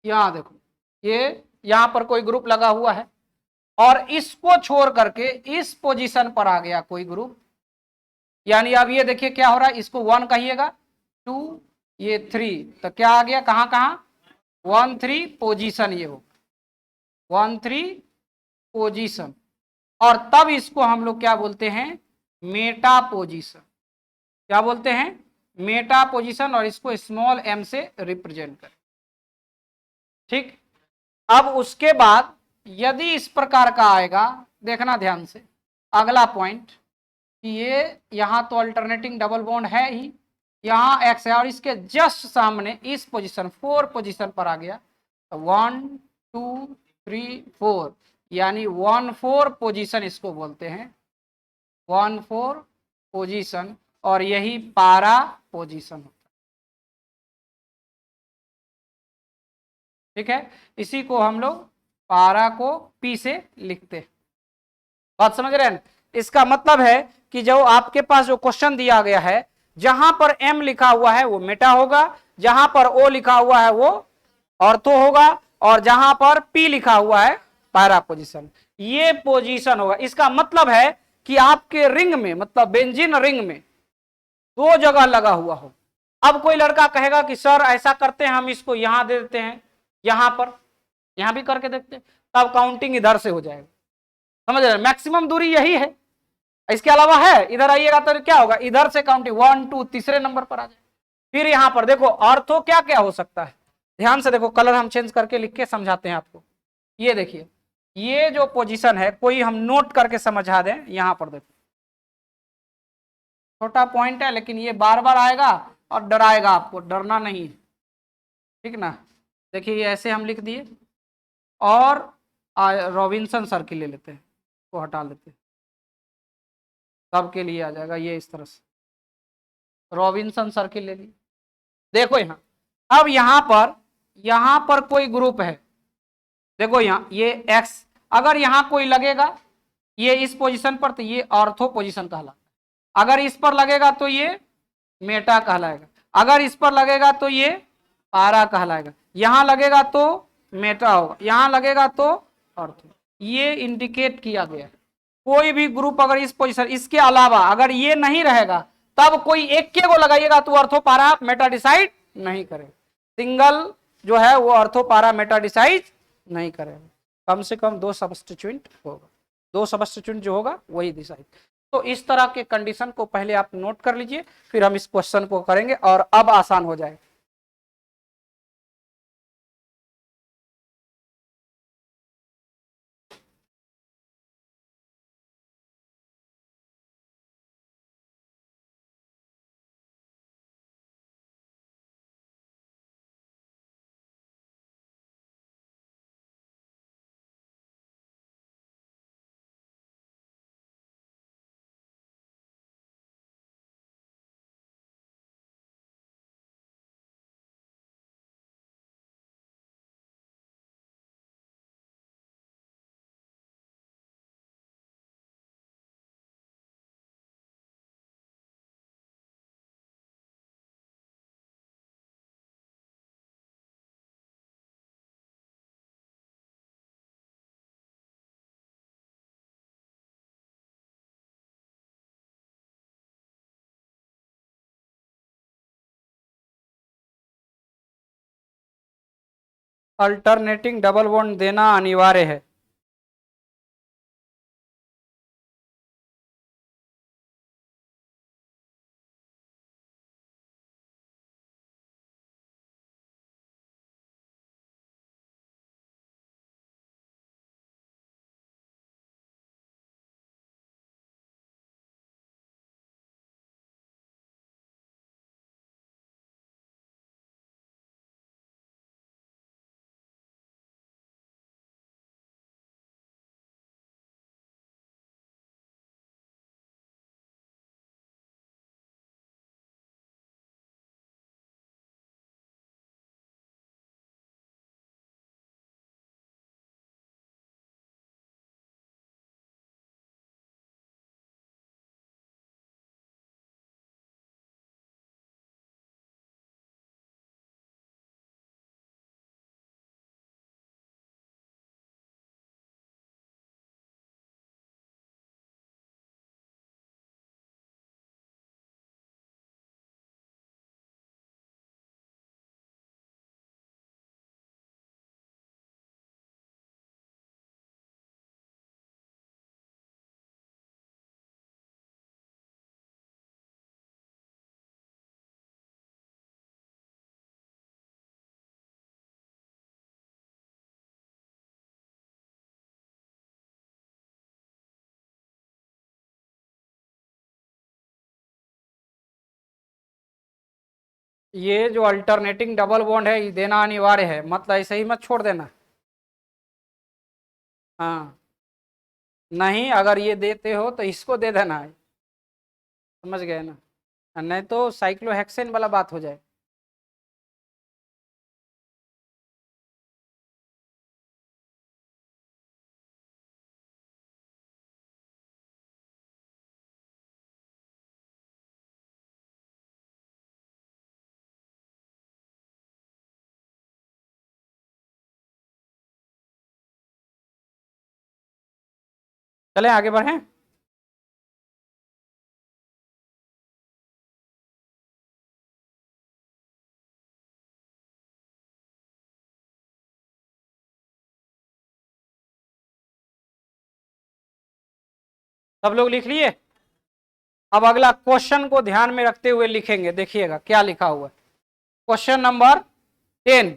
यहां देखो, ये यहां पर कोई ग्रुप लगा हुआ है और इसको छोड़ करके इस पोजीशन पर आ गया कोई ग्रुप, यानी अब ये देखिए क्या हो रहा है, इसको 1 कहिएगा, 2, ये 3, तो क्या आ गया, कहां कहां? 1-3 पोजीशन, ये हो 1-3 पोजीशन। और तब इसको हम लोग क्या बोलते हैं? Meta position. क्या बोलते हैं? Meta position. और इसको स्मॉल m से रिप्रेजेंट करें, ठीक। अब उसके बाद यदि इस प्रकार का आएगा, देखना ध्यान से, अगला पॉइंट, ये यहां तो अल्टरनेटिंग डबल बॉन्ड है ही, यहां एक्स है, और इसके जस्ट सामने इस पोजीशन 4 पोजीशन पर आ गया, तो 1 2 3 4, यानी 1-4 पोजीशन इसको बोलते हैं, 1-4 पोजीशन। और यही पारा पोजीशन होता है, ठीक है। इसी को हम लोग पारा को पी से लिखते हैं। बात समझ रहे हैं? इसका मतलब है कि जो आपके पास जो क्वेश्चन दिया गया है, जहां पर एम लिखा हुआ है वो मेटा होगा, जहां पर ओ लिखा हुआ है वो ऑर्थो होगा, और जहां पर पी लिखा हुआ है पैरा पोजीशन, ये पोजीशन होगा। इसका मतलब है कि आपके रिंग में, मतलब बेंजीन रिंग में 2 जगह लगा हुआ हो। अब कोई लड़का कहेगा कि सर ऐसा करते हैं, हम इसको यहां दे देते हैं, यहां पर, यहां भी करके देखते हैं, तब काउंटिंग इधर से हो जाएगा। समझ रहे? मैक्सिमम दूरी यही है, इसके अलावा है, इधर आइएगा तो क्या होगा, इधर से काउंटिंग 1-2 तीसरे नंबर पर आ जाए। फिर यहां पर देखो ऑर्थो क्या क्या हो सकता है, ध्यान से देखो, कलर हम चेंज करके लिख के समझाते हैं आपको। ये देखिए, ये जो पोजीशन है, कोई हम नोट करके समझा दें, यहां पर देखो, छोटा पॉइंट है लेकिन ये बार बार आएगा और डराएगा आपको, डरना नहीं है, ठीक ना। देखिए ये ऐसे हम लिख दिए, और रॉबिन्सन सर्किल ले लेते हैं, को हटा लेते हैं, सबके लिए आ जाएगा ये इस तरह से, रॉबिन्सन सर्किल ले ली। देखो यहाँ, अब यहां पर कोई ग्रुप है, देखो यहाँ ये एक्स, अगर यहां कोई लगेगा ये इस पोजीशन पर, तो ये ऑर्थो पोजीशन कहलाता है। अगर इस पर लगेगा तो ये मेटा कहलाएगा, अगर इस पर लगेगा तो ये पारा कहलाएगा, यहां लगेगा तो मेटा होगा, यहां लगेगा तो ऑर्थो। ये इंडिकेट किया गया है। कोई भी ग्रुप अगर इस पोजीशन, इसके अलावा अगर ये नहीं रहेगा, तब कोई एक के को लगाइएगा तो ऑर्थो पारा मेटा डिसाइड नहीं करेगा। सिंगल जो है वो ऑर्थो पारा मेटा डिसाइड नहीं करेगा, कम से कम 2 सब्स्टिट्यूएंट होगा, 2 सब्स्टिट्यूएंट जो होगा वही डिसाइड। तो इस तरह के कंडीशन को पहले आप नोट कर लीजिए, फिर हम इस क्वेश्चन को करेंगे और अब आसान हो जाएगा। अल्टरनेटिंग डबल बॉन्ड देना अनिवार्य है। ये जो अल्टरनेटिंग डबल बॉन्ड है ये देना अनिवार्य है, मतलब ऐसे ही मत छोड़ देना। हाँ, नहीं अगर ये देते हो तो इसको दे देना है, समझ गए ना, नहीं तो साइक्लोहेक्सेन वाला बात हो जाए। चलें आगे बढ़ें। सब लोग लिख लिए? अब अगला क्वेश्चन को ध्यान में रखते हुए लिखेंगे, देखिएगा क्या लिखा हुआ है। क्वेश्चन नंबर 10,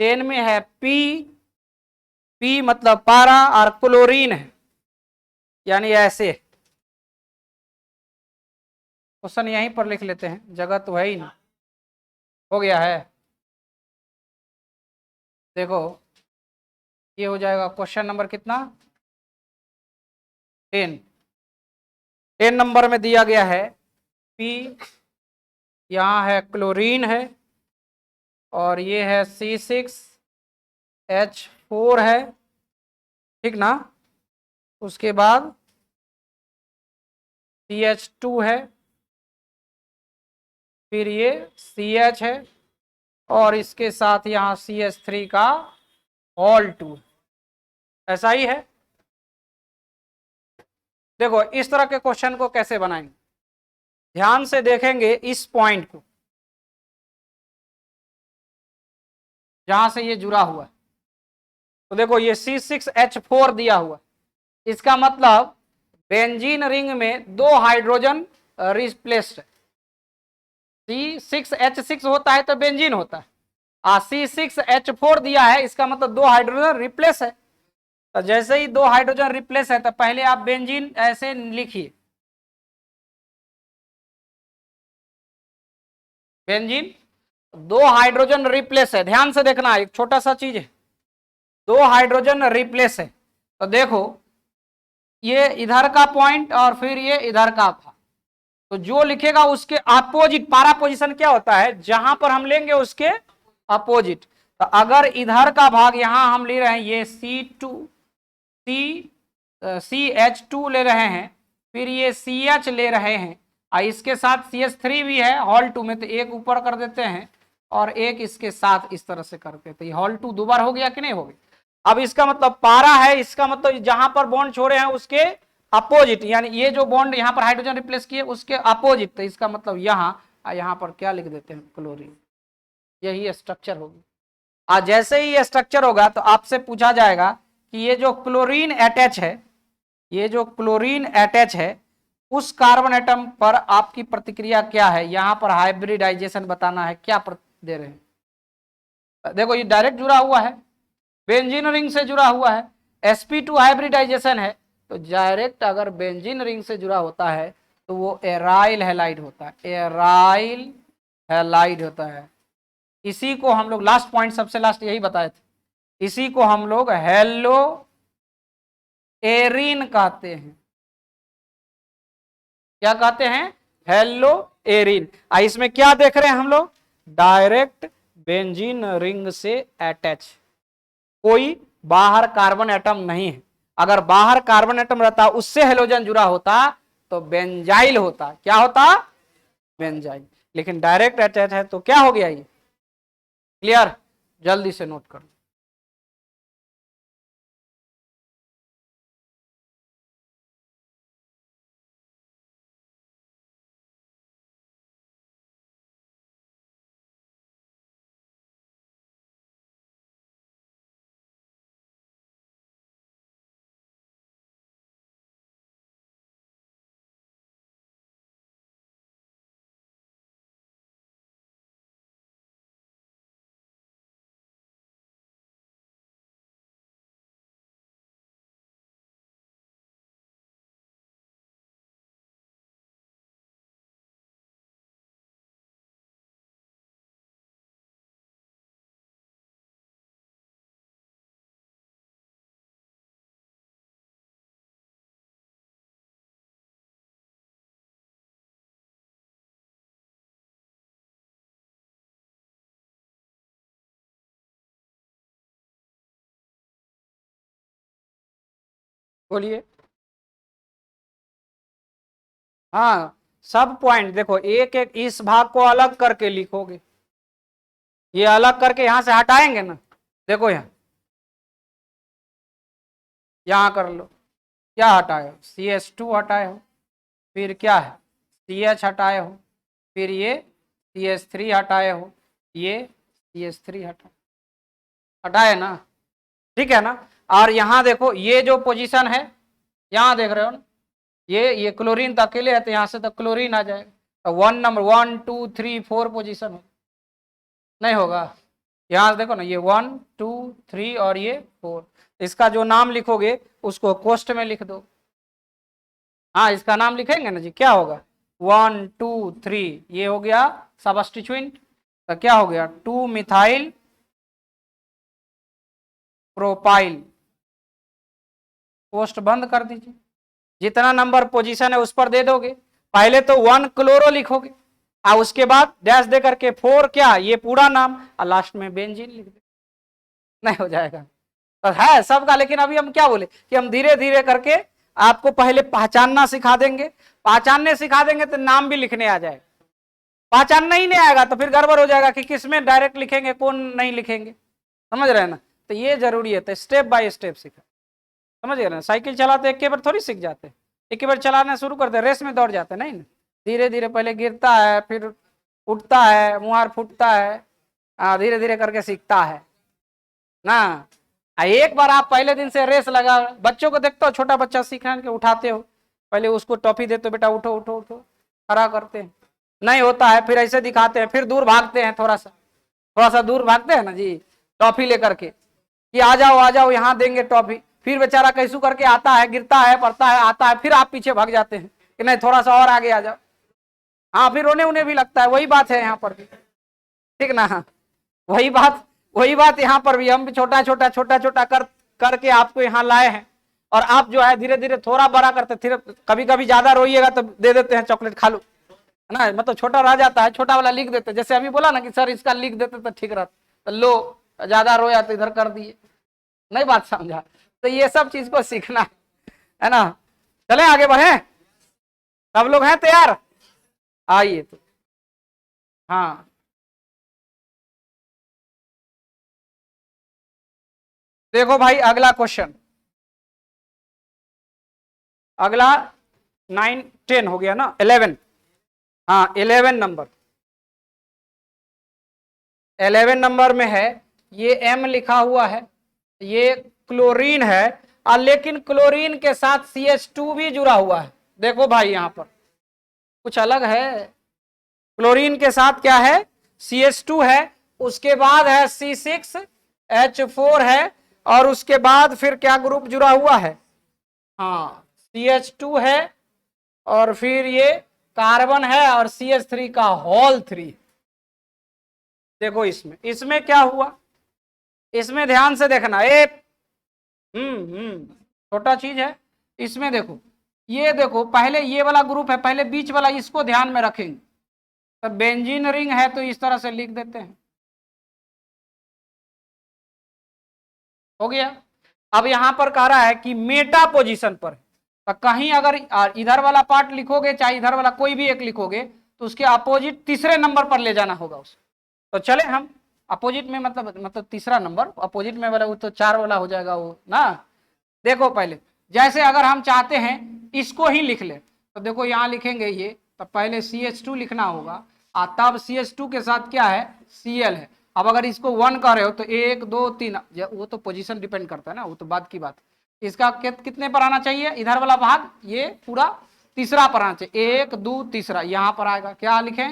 10 में है पी, पी मतलब पारा और क्लोरीन है, यानी ऐसे। क्वेश्चन यहीं पर लिख लेते हैं, जगह तो है ही नहीं। हो गया है, देखो ये हो जाएगा क्वेश्चन नंबर कितना, 10। 10 नंबर में दिया गया है पी, यहाँ है क्लोरीन है, और ये है C6H4 है, ठीक ना। उसके बाद CH2 है, फिर ये CH है, और इसके साथ यहाँ CH3 का होल 2, ऐसा ही है। देखो इस तरह के क्वेश्चन को कैसे बनाएंगे, ध्यान से देखेंगे इस पॉइंट को जहां से ये जुड़ा हुआ है। तो देखो ये C6H4 दिया हुआ, इसका मतलब बेंजीन रिंग में 2 हाइड्रोजन रिप्लेस्ड है। C6H6 होता है तो बेंजीन होता है, C6H4 दिया है, इसका मतलब 2 हाइड्रोजन रिप्लेस है। तो जैसे ही 2 हाइड्रोजन रिप्लेस है तो पहले आप बेंजीन ऐसे लिखिए, बेंजीन 2 हाइड्रोजन रिप्लेस है, ध्यान से देखना एक छोटा सा चीज है, 2 हाइड्रोजन रिप्लेस है। तो देखो ये इधर का पॉइंट और फिर ये इधर का था, तो जो लिखेगा उसके अपोजिट, पारा पोजीशन क्या होता है, जहां पर हम लेंगे उसके अपोजिट। तो अगर इधर का भाग यहां हम ले रहे हैं, ये CH2 ले रहे हैं, फिर ये CH ले रहे हैं, और इसके साथ CH3 भी है हॉल 2 में, तो एक ऊपर कर देते हैं और एक इसके साथ इस तरह से करते, तो ये हॉल 2 दो बार हो गया कि नहीं हो गया। अब इसका मतलब पारा है, इसका मतलब जहां पर बॉन्ड छोड़े हैं उसके अपोजिट, यानी ये जो बॉन्ड यहां पर हाइड्रोजन रिप्लेस किए उसके अपोजिट, तो इसका मतलब यहां पर क्या लिख देते हैं, क्लोरीन, यही स्ट्रक्चर होगी। आज जैसे ही ये स्ट्रक्चर होगा तो आपसे पूछा जाएगा कि ये जो क्लोरीन अटैच है, ये जो क्लोरीन अटैच है उस कार्बन एटम पर आपकी प्रतिक्रिया क्या है। यहां पर हाइब्रिडाइजेशन बताना है, क्या दे रहे हैं। देखो ये डायरेक्ट जुड़ा हुआ है, बेंजीन रिंग से जुड़ा हुआ है, sp2 हाइब्रिडाइजेशन है, तो डायरेक्ट अगर बेंजीन रिंग से जुड़ा होता है तो वो एराइल हैलाइड होता है, एराइल हैलाइड होता है। इसी को हम लोग लास्ट पॉइंट सबसे लास्ट यही बताए थे, इसी को हम लोग हेलो एरिन कहते हैं। क्या कहते हैं? Hello Erin. इसमें क्या देख रहे हैं हम लोग? डायरेक्ट बेंजीन रिंग से अटैच, कोई बाहर कार्बन एटम नहीं है। अगर बाहर कार्बन एटम रहता उससे हेलोजन जुड़ा होता तो बेंजाइल होता। क्या होता? बेंजाइल। लेकिन डायरेक्ट अटैच है तो क्या हो गया ये? क्लियर? जल्दी से नोट कर लो। बोलिए। हाँ, सब पॉइंट देखो, एक एक इस भाग को अलग करके लिखोगे, ये अलग करके यहां से हटाएंगे ना। देखो यहां कर लो। क्या हटाए हो? CH2 हटाए हो, फिर क्या है? CH हटाए हो, फिर ये CH3 हटाए हो, ये CH3 हटाए ना। ठीक है ना। और यहां देखो ये जो पोजीशन है, यहां देख रहे हो ना, ये क्लोरीन तो अकेले है तो यहां से तो क्लोरीन आ जाएगा, तो 1 2 3 4 पोजीशन हो, नहीं होगा। यहां से देखो ना, ये 1 2 3 और ये 4, इसका जो नाम लिखोगे उसको कोष्ठ में लिख दो। हाँ, इसका नाम लिखेंगे ना जी, क्या होगा? 1 2 3, ये हो गया सबस्टिट्यूएंट, तो क्या हो गया? 2 मिथाइल प्रोपाइल। पोस्ट बंद कर दीजिए, जितना नंबर पोजीशन है उस पर दे दोगे। पहले तो 1 क्लोरो लिखोगे और उसके बाद डैश दे करके 4, क्या ये पूरा नाम, और लास्ट में बेंजीन लिख दे, नहीं हो जाएगा। तो है सबका, लेकिन अभी हम क्या बोले कि हम धीरे धीरे करके आपको पहले पहचानना सिखा देंगे, पहचानने सिखा देंगे तो नाम भी लिखने आ जाएगा। पहचानना ही नहीं आएगा तो फिर गड़बड़ हो जाएगा कि किसमें डायरेक्ट लिखेंगे कौन नहीं लिखेंगे, समझ रहे हैं ना। तो ये जरूरी है, तो स्टेप बाय स्टेप सीखा, समझ गए ना। साइकिल चलाते एक के बार थोड़ी सीख जाते, एक के बार चलाना शुरू करते रेस में दौड़ जाते, नहीं ना। धीरे धीरे पहले गिरता है, फिर उठता है, मुहार फूटता है, धीरे धीरे करके सीखता है ना। एक बार आप पहले दिन से रेस लगा, बच्चों को देखते हो, छोटा बच्चा सीखने के उठाते हो, पहले उसको टॉफी देते हो, बेटा उठो उठो उठो, खड़ा करते हैं, नहीं होता है, फिर ऐसे दिखाते हैं, फिर दूर भागते हैं, थोड़ा सा दूर भागते हैं ना जी, टॉफी लेकर के कि आ जाओ यहाँ देंगे टॉफी। फिर बेचारा कैसू करके आता है, गिरता है, पड़ता है, आता है, फिर आप पीछे भाग जाते हैं कि नहीं थोड़ा सा और आगे आ जाओ। हाँ, फिर रोने उन्हें भी लगता है, वही बात है यहाँ पर भी, ठीक ना। हाँ, वही बात यहाँ पर भी, हम भी छोटा छोटा करके आपको यहाँ लाए हैं, और आप जो है धीरे धीरे थोड़ा बड़ा करते, फिर कभी कभी ज्यादा रोइएगा तो दे देते हैं चॉकलेट, खा लो, है ना। मतलब छोटा रह जाता है, छोटा वाला लिख देते, जैसे अभी बोला ना कि सर इसका लिख देते तो ठीक रहता, तो लो ज्यादा रोया तो इधर कर दिए, नहीं बात समझा। तो ये सब चीज को सीखना है ना। चले आगे बढ़े, सब लोग हैं तैयार? आइए तो, हाँ देखो भाई, अगला क्वेश्चन, अगला 9 10 हो गया ना, 11, हाँ 11 नंबर, 11 नंबर में है ये M लिखा हुआ है, ये क्लोरीन है, और लेकिन क्लोरीन के साथ CH2 भी जुड़ा हुआ है। देखो भाई यहां पर कुछ अलग है, क्लोरीन के साथ क्या है, CH2 है, उसके बाद है C6H4 है, और उसके बाद फिर क्या ग्रुप जुड़ा हुआ है, हाँ CH2 है, और फिर ये कार्बन है, और CH3 का होल 3। देखो इसमें इसमें क्या हुआ, इसमें ध्यान से देखना, छोटा चीज है। इसमें देखो, ये देखो पहले ये वाला ग्रुप है, पहले बीच वाला इसको ध्यान में रखेंगे। तो बेंजीन रिंग है तो इस तरह से लिख देते हैं, हो गया। अब यहां पर कह रहा है कि मेटा पोजीशन पर, तो कहीं अगर इधर वाला पार्ट लिखोगे चाहे इधर वाला कोई भी एक लिखोगे तो उसके अपोजिट तीसरे नंबर पर ले जाना होगा उसे। तो चले हम अपोजिट में, मतलब तीसरा नंबर अपोजिट में वाला, वो तो 4 वाला हो जाएगा वो ना। देखो पहले जैसे अगर हम चाहते हैं इसको ही लिख ले, तो देखो यहां लिखेंगे ये, तो पहले CH2 लिखना होगा, और तब CH2 के साथ क्या है, Cl है। अब अगर इसको 1 कर रहे हो तो 1 2 3, वो तो पोजीशन डिपेंड करता है ना, वो तो बाद की बात। इसका कितने पर आना चाहिए, इधर वाला भाग ये पूरा तीसरा पर आना चाहिए, 1 2 तीसरा यहां पर आएगा। क्या लिखें,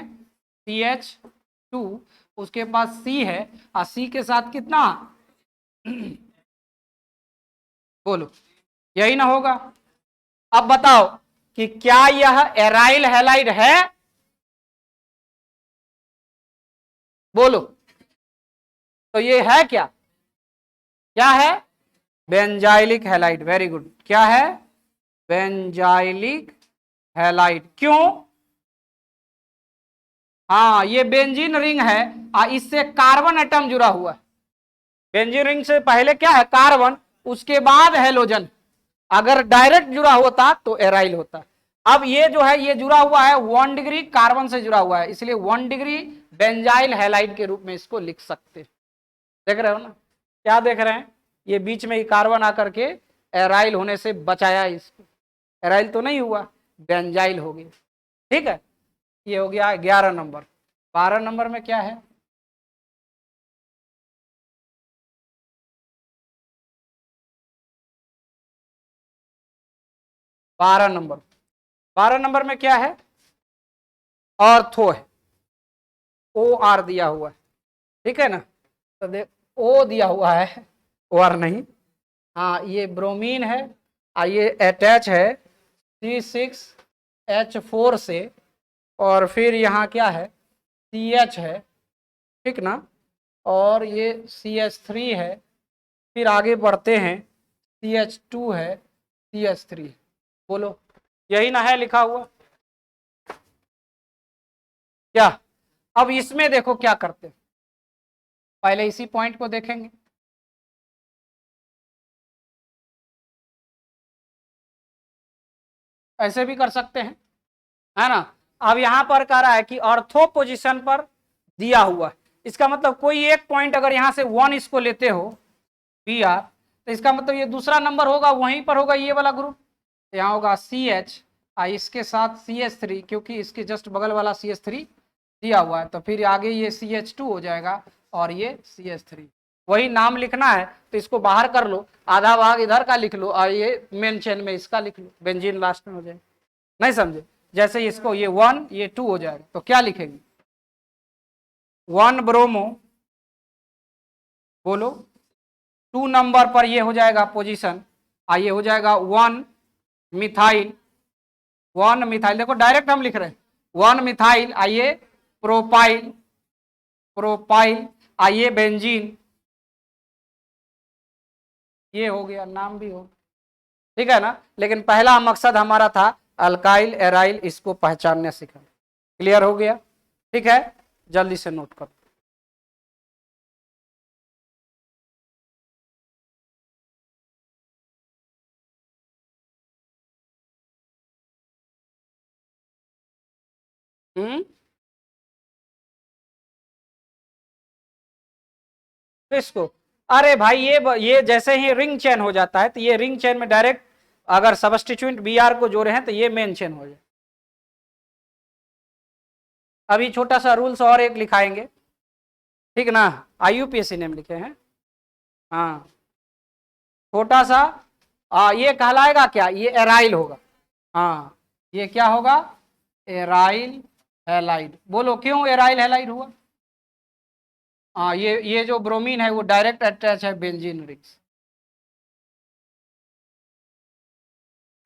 CH2, उसके पास C है, और C के साथ कितना बोलो, यही ना होगा। अब बताओ कि क्या यह एराइल हैलाइड है, बोलो। तो ये है क्या, क्या है, बेंजाइलिक हैलाइड। वेरी गुड, क्या है, बेंजाइलिक हैलाइड। क्यों, हाँ ये बेंजीन रिंग है, और इससे कार्बन एटम जुड़ा हुआ है। बेंजीन रिंग से पहले क्या है, कार्बन, उसके बाद हेलोजन। अगर डायरेक्ट जुड़ा होता तो एराइल होता। अब ये जो है ये जुड़ा हुआ है 1 डिग्री कार्बन से जुड़ा हुआ है, इसलिए 1 डिग्री बेंजाइल हैलाइड के रूप में इसको लिख सकते। देख रहे हो ना, क्या देख रहे हैं, ये बीच में ही कार्बन आकर के एराइल होने से बचाया इसको। एराइल तो नहीं हुआ, बेंजाइल हो गया। ठीक है, ये हो गया 11 नंबर। 12 नंबर में क्या है, बारह नंबर, 12 नंबर में क्या है, ऑर्थो है, OR दिया हुआ है, ठीक है ना। तो देख O दिया हुआ है, OR नहीं, हाँ ये ब्रोमीन है, और ये अटैच है C6H4 से, और फिर यहाँ क्या है, CH है, ठीक ना, और ये CH3 है, फिर आगे बढ़ते हैं, CH2 है, CH3। बोलो, यही ना है लिखा हुआ, क्या। अब इसमें देखो क्या करते, पहले इसी पॉइंट को देखेंगे। ऐसे भी कर सकते हैं, है ना। अब यहां पर कह रहा है कि ऑर्थो पोजीशन पर दिया हुआ है, इसका मतलब कोई एक पॉइंट अगर यहां से 1 इसको लेते हो PR, तो इसका मतलब ये दूसरा नंबर होगा, वहीं पर होगा ये वाला ग्रुप, यहाँ होगा CH, इसके साथ CH3, क्योंकि इसके जस्ट बगल वाला CH3 दिया हुआ है, तो फिर आगे ये CH2 हो जाएगा, और ये CH3। वही नाम लिखना है तो इसको बाहर कर लो, आधा भाग इधर का लिख लो, और ये मेन चेन में इसका लिख लो, बेंजीन लास्ट में हो जाएगा। नहीं समझे, जैसे इसको ये 1 ये 2 हो जाएगा, तो क्या लिखेंगे, 1 ब्रोमो, बोलो, 2 नंबर पर ये हो जाएगा पोजीशन, ये हो जाएगा 1 मिथाइल, 1 मिथाइल, देखो डायरेक्ट हम लिख रहे हैं 1 मिथाइल, आइए प्रोपाइल, प्रोपाइल, आइए बेंजीन, ये हो गया, नाम भी हो, ठीक है ना। लेकिन पहला मकसद हमारा था अल्काइल एराइल, इसको पहचानने सीखना। क्लियर हो गया, ठीक है, जल्दी से नोट करो। इसको, अरे भाई ये जैसे ही रिंग चेन हो जाता है, तो ये रिंग चेन में डायरेक्ट अगर सबस्टिट्यूएंट BR को जोड़े हैं तो ये मेन चेन हो जाए। अभी छोटा सा रूल्स और एक लिखाएंगे, ठीक ना, IUPAC नेम लिखे हैं। हाँ, छोटा सा ये कहलाएगा क्या, ये एराइल होगा। हाँ, ये क्या होगा, एराइल हैलाइड। बोलो क्यों एराइल हैलाइड हुआ। हाँ, ये जो ब्रोमीन है वो डायरेक्ट अटैच है बेंजीन रिंग्स।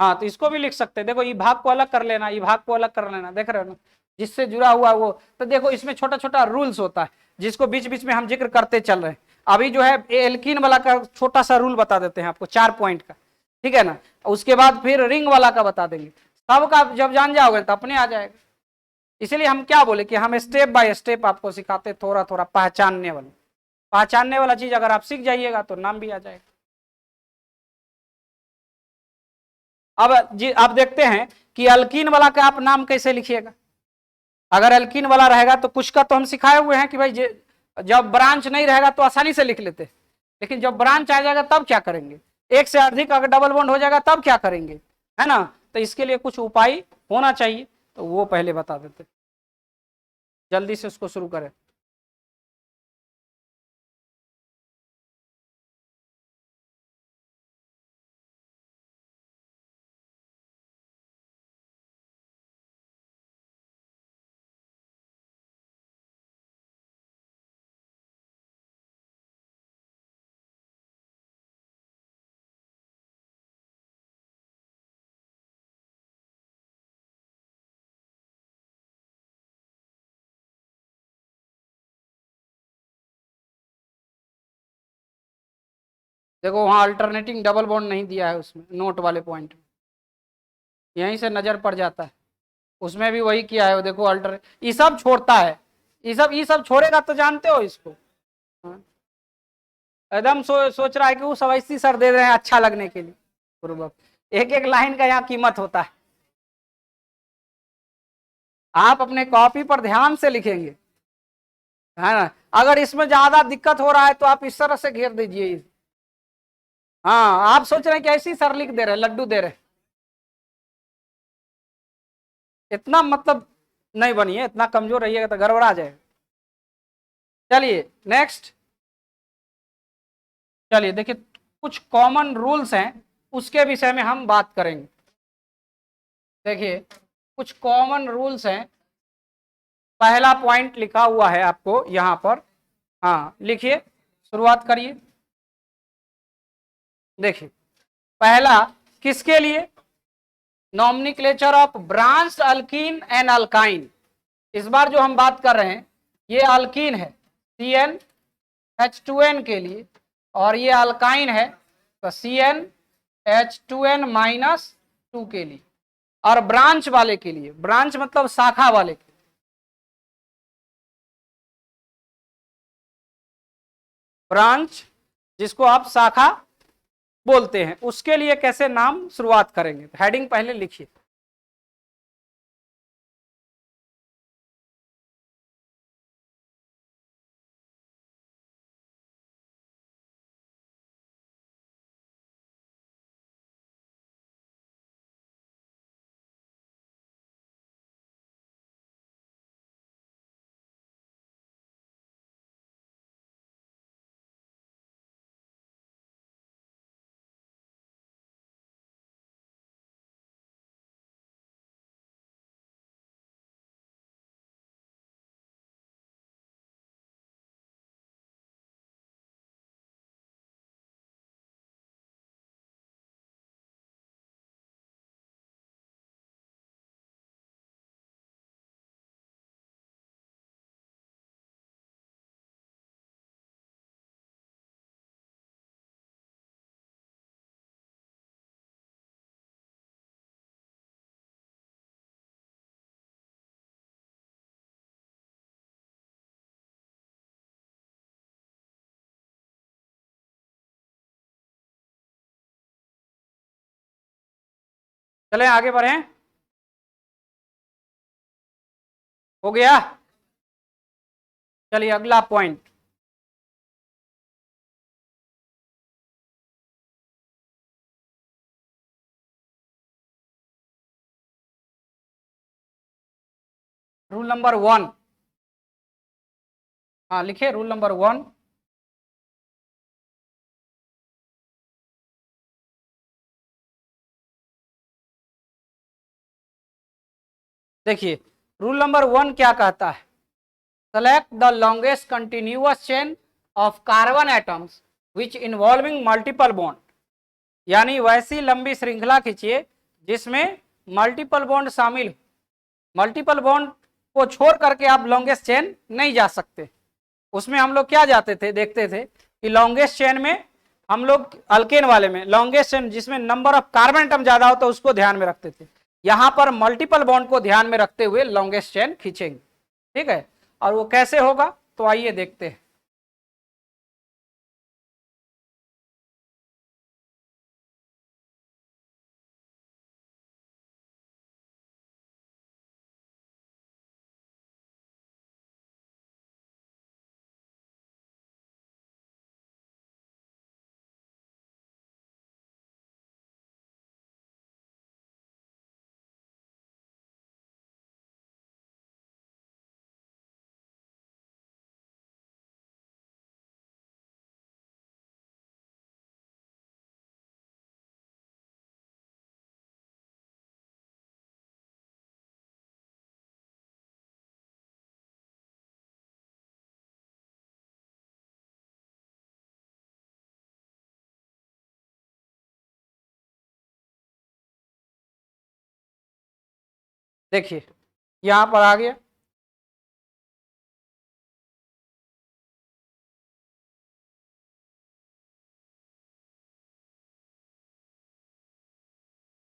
हाँ, तो इसको भी लिख सकते हैं। देखो ई भाग को अलग कर लेना, ई भाग को अलग कर लेना, देख रहे हो ना, जिससे जुड़ा हुआ वो। तो देखो इसमें छोटा छोटा रूल्स होता है जिसको बीच बीच में हम जिक्र करते चल रहे हैं। अभी जो है एल्कीन वाला का छोटा सा रूल बता देते हैं आपको, 4 पॉइंट का, ठीक है ना। उसके बाद फिर रिंग वाला का बता देंगे। सबका जब जान जाओगे तो अपने आ जाएगा। इसीलिए हम क्या बोले कि हम स्टेप बाय स्टेप आपको सिखाते, थोड़ा थोड़ा पहचानने वाला चीज अगर आप सीख जाइएगा तो नाम भी आ जाएगा। अब जी आप देखते हैं कि अल्कीन वाला का आप नाम कैसे लिखिएगा। अगर अल्कीन वाला रहेगा तो कुछ का तो हम सिखाए हुए हैं कि भाई जब ब्रांच नहीं रहेगा तो आसानी से लिख लेते, लेकिन जब ब्रांच आ जाएगा तब क्या करेंगे, एक से अधिक अगर डबल बॉन्ड हो जाएगा तब क्या करेंगे, है ना। तो इसके लिए कुछ उपाय होना चाहिए, तो वो पहले बता देते, जल्दी से उसको शुरू करें। देखो वहां अल्टरनेटिंग डबल बॉन्ड नहीं दिया है उसमें, नोट वाले पॉइंट में, यहीं से नजर पड़ जाता है। उसमें भी वही किया है, वो देखो अल्टर, ये सब छोड़ता है, ये सब छोड़ेगा तो जानते हो इसको। हाँ? एकदम सोच रहा है कि वो सब ऐसी सर दे रहे हैं अच्छा लगने के लिए, पूर्वक एक एक लाइन का यहाँ कीमत होता है। आप अपने कॉपी पर ध्यान से लिखेंगे, है ना। अगर इसमें ज्यादा दिक्कत हो रहा है तो आप इस तरह से घेर दीजिए। हाँ, आप सोच रहे हैं कि ऐसी सर लिख दे रहे हैं, लड्डू दे रहे हैं, इतना मतलब नहीं बनिए, इतना कमजोर रहिएगा तो गड़बड़ा जाएगा। चलिए नेक्स्ट, चलिए देखिए कुछ कॉमन रूल्स हैं उसके विषय में हम बात करेंगे। देखिए कुछ कॉमन रूल्स हैं, पहला पॉइंट लिखा हुआ है आपको यहां पर। हाँ लिखिए, शुरुआत करिए। देखिए पहला किसके लिए, nomenclature of branch alkyne and alkyne. इस बार जो हम बात कर रहे हैं ये अल्कीन है CnH2n के लिए, और ये अल्काइन है तो CnH2n-2 के लिए। और ब्रांच वाले के लिए, ब्रांच मतलब शाखा वाले के लिए, ब्रांच जिसको आप शाखा बोलते हैं, उसके लिए कैसे नाम शुरुआत करेंगे, हेडिंग पहले लिखिए। चले आगे बढ़े, हो गया। चलिए अगला पॉइंट, रूल नंबर 1, हाँ लिखिए रूल नंबर 1। देखिए रूल नंबर 1 क्या कहता है, select the longest continuous chain of carbon atoms which involving multiple bond, यानी वैसी लंबी श्रृंखला खींचिए जिसमें मल्टीपल बॉन्ड शामिल हो। मल्टीपल बॉन्ड को छोड़ करके आप लॉन्गेस्ट चेन नहीं जा सकते। उसमें हम लोग क्या जाते थे, देखते थे कि लॉन्गेस्ट चेन में हम लोग अल्केन वाले में लॉन्गेस्ट चेन जिसमें नंबर ऑफ कार्बन एटम ज्यादा होता है उसको ध्यान में रखते थे। यहां पर मल्टीपल बॉन्ड को ध्यान में रखते हुए लॉन्गेस्ट चेन खींचेंगे। ठीक है, और वो कैसे होगा तो आइए देखते हैं। देखिए यहां पर आ गया,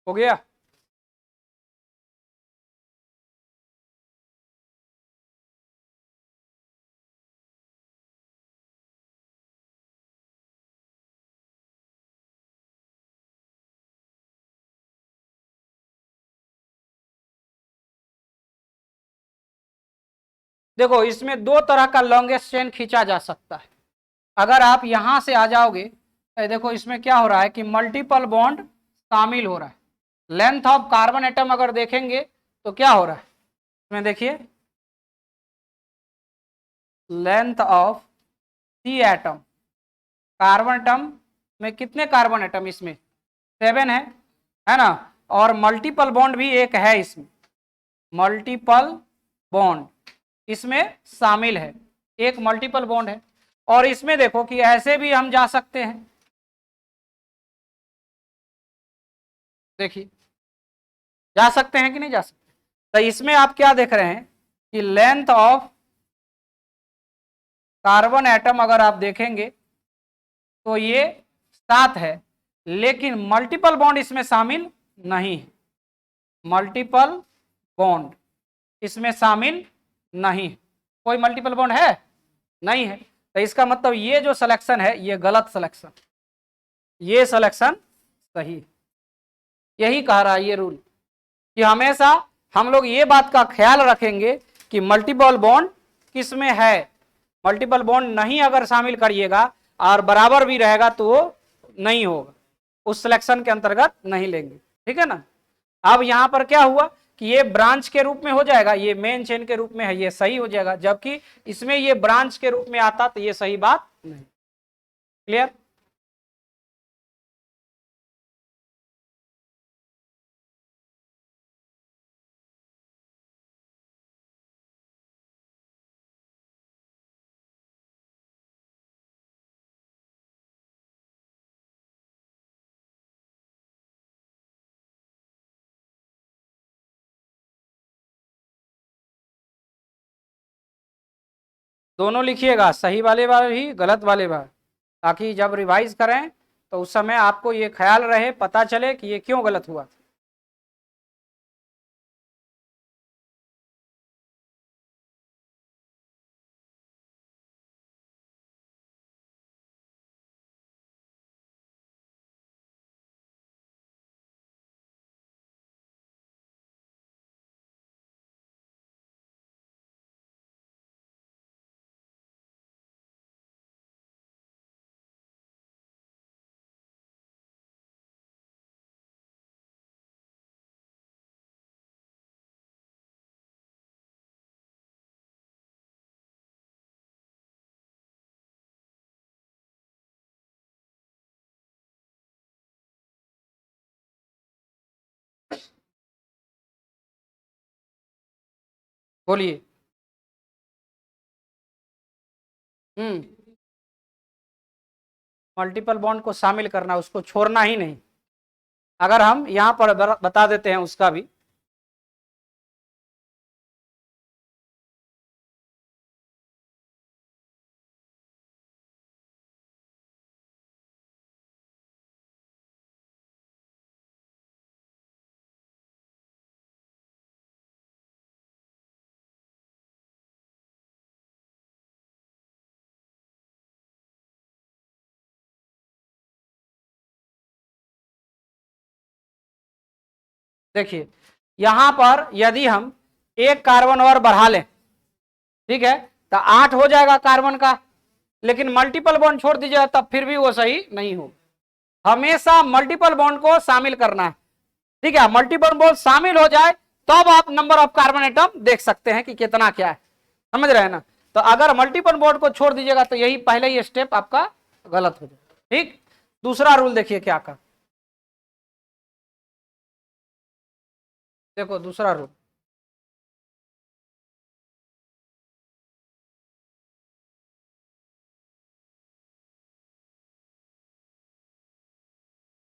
हो गया। देखो इसमें दो तरह का लॉन्गेस्ट चेन खींचा जा सकता है। अगर आप यहां से आ जाओगे तो देखो इसमें क्या हो रहा है कि मल्टीपल बॉन्ड शामिल हो रहा है। लेंथ ऑफ कार्बन एटम अगर देखेंगे तो क्या हो रहा है, इसमें देखिए length of C atom, carbon atom में कितने कार्बन एटम इसमें 7 है ना, और मल्टीपल बॉन्ड भी एक है इसमें, मल्टीपल बॉन्ड इसमें शामिल है, एक मल्टीपल बॉन्ड है। और इसमें देखो कि ऐसे भी हम जा सकते हैं, देखिए जा सकते हैं कि नहीं जा सकते। तो इसमें आप क्या देख रहे हैं कि लेंथ ऑफ कार्बन एटम अगर आप देखेंगे तो ये 7 है, लेकिन मल्टीपल बॉन्ड इसमें शामिल नहीं है, मल्टीपल बॉन्ड इसमें शामिल नहीं, कोई मल्टीपल बॉन्ड है नहीं है। तो इसका मतलब ये जो सिलेक्शन है ये गलत सिलेक्शन, ये सिलेक्शन सही। यही कह रहा है ये रूल कि हमेशा हम लोग ये बात का ख्याल रखेंगे कि मल्टीपल बॉन्ड किस में है। मल्टीपल बॉन्ड नहीं अगर शामिल करिएगा और बराबर भी रहेगा तो वो नहीं होगा, उस सिलेक्शन के अंतर्गत नहीं लेंगे। ठीक है ना। अब यहां पर क्या हुआ कि ये ब्रांच के रूप में हो जाएगा, ये मेन चेन के रूप में है, ये सही हो जाएगा, जबकि इसमें ये ब्रांच के रूप में आता तो ये सही बात नहीं। क्लियर। दोनों लिखिएगा, सही वाले बार भी गलत वाले बार, ताकि जब रिवाइज करें तो उस समय आपको ये ख्याल रहे, पता चले कि ये क्यों गलत हुआ। बोलिए। हम्म। मल्टीपल बॉन्ड को शामिल करना, उसको छोड़ना ही नहीं। अगर हम यहां पर बता देते हैं उसका भी। देखिए यहां पर यदि हम एक कार्बन और बढ़ा लें, ठीक है, तो 8 हो जाएगा कार्बन का, लेकिन मल्टीपल बॉन्ड छोड़ दीजिएगा तब फिर भी वो सही नहीं हो। हमेशा मल्टीपल बॉन्ड को शामिल करना है, ठीक है। मल्टीपल बॉन्ड शामिल हो जाए तब आप नंबर ऑफ कार्बन एटम देख सकते हैं कि कितना क्या है, समझ रहे हैं ना। तो अगर मल्टीपल बॉन्ड को छोड़ दीजिएगा तो यही पहले ही स्टेप आपका गलत हो जाएगा, ठीक। दूसरा रूल देखिए क्या का, देखो दूसरा रूल।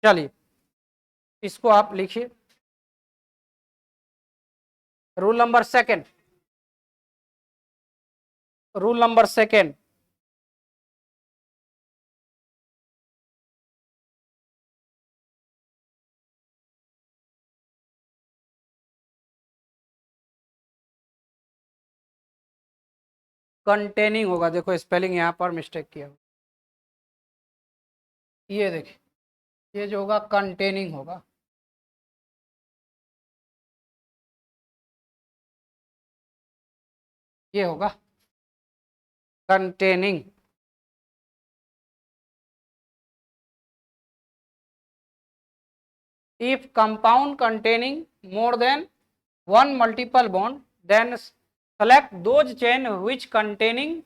चलिए इसको आप लिखिए, rule number second. Rule number second, containing होगा। देखो स्पेलिंग यहां पर मिस्टेक किया, ये देखिए, ये जो होगा कंटेनिंग होगा। ये होगा containing. if compound containing more than one multiple bond, then select those chain which containing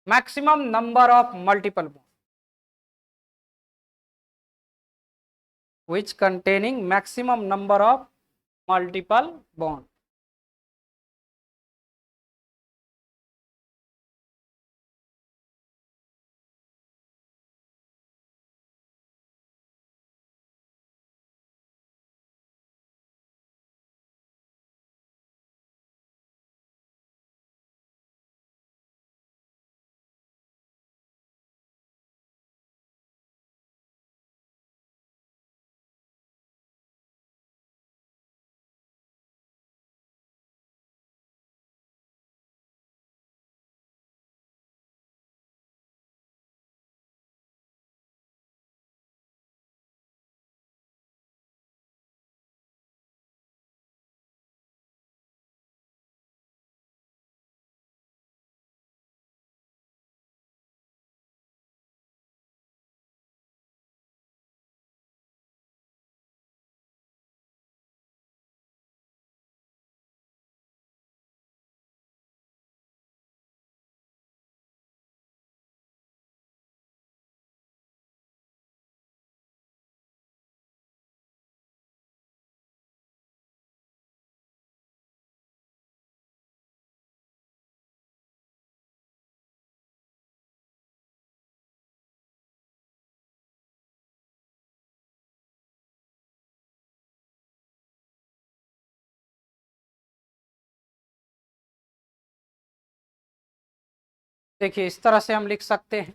maximum number of multiple bond, which containing maximum number of multiple bond। देखिए इस तरह से हम लिख सकते हैं,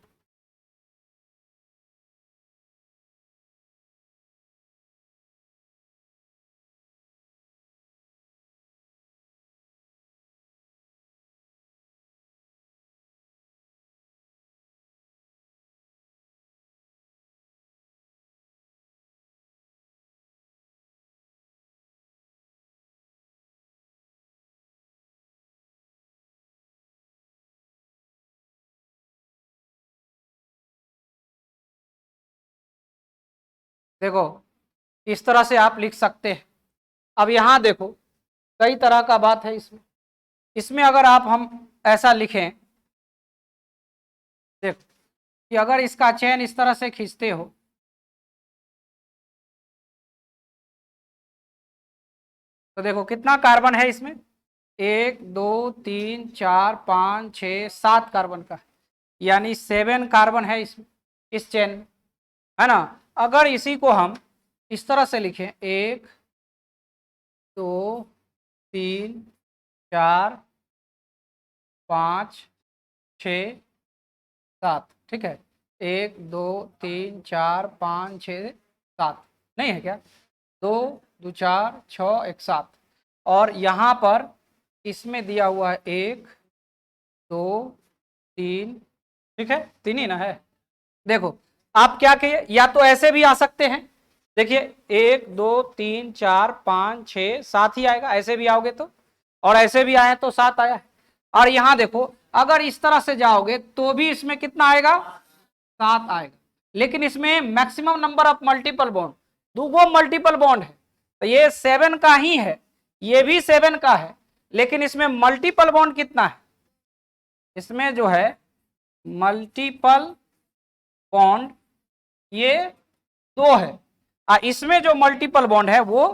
देखो इस तरह से आप लिख सकते हैं। अब यहां देखो कई तरह का बात है इसमें। इसमें अगर आप हम ऐसा लिखें, देखो कि अगर इसका चेन इस तरह से खींचते हो, तो देखो कितना कार्बन है इसमें, 1 2 3 4 5 6 7 कार्बन का, यानी 7 कार्बन है इसमें, इस चेन में, है ना। अगर इसी को हम इस तरह से लिखें, 1 2 3 4 5 6 7, ठीक है, 1 2 3 4 5 6 7, नहीं है क्या, 2 2 4 6 1 7, और यहाँ पर इसमें दिया हुआ है 1 2 3, ठीक है, 3 ही ना है। देखो आप क्या कहिए, या तो ऐसे भी आ सकते हैं, देखिए 1 2 3 4 5 6 7 ही आएगा, ऐसे भी आओगे तो, और ऐसे भी आए तो 7 आया है। और यहां देखो अगर इस तरह से जाओगे तो भी इसमें कितना आएगा, 7 आएगा, लेकिन इसमें maximum number of multiple bond, दो मल्टीपल बॉन्ड है, तो ये 7 का ही है, ये भी 7 का है, लेकिन इसमें मल्टीपल बॉन्ड कितना है, इसमें जो है मल्टीपल बॉन्ड ये 2 है, और इसमें जो मल्टीपल बॉन्ड है वो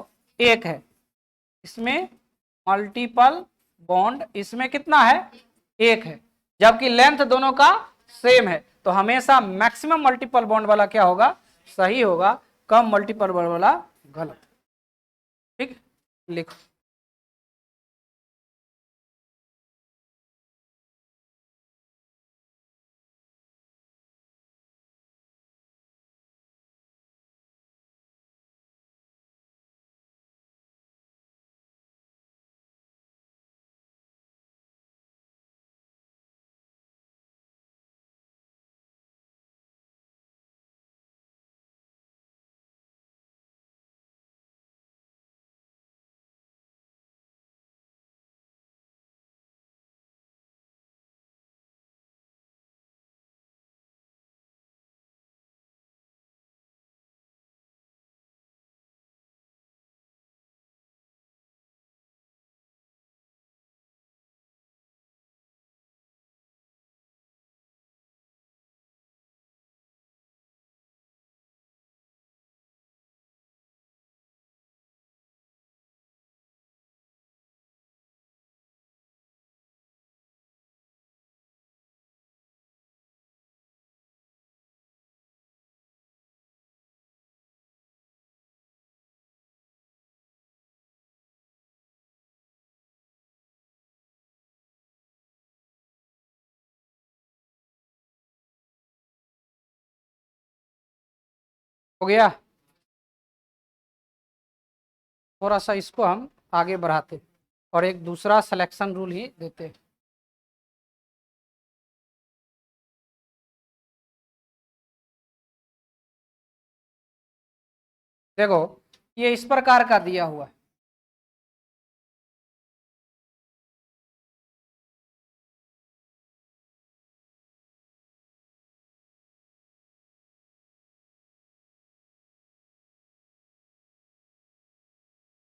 1 है, इसमें मल्टीपल बॉन्ड इसमें कितना है, 1 है, जबकि लेंथ दोनों का सेम है, तो हमेशा मैक्सिमम मल्टीपल बॉन्ड वाला क्या होगा, सही होगा, कम मल्टीपल बॉन्ड वाला गलत। ठीक, लिखो। हो गया, थोड़ा सा इसको हम आगे बढ़ाते और एक दूसरा सिलेक्शन रूल ही देते। देखो ये इस प्रकार का दिया हुआ है,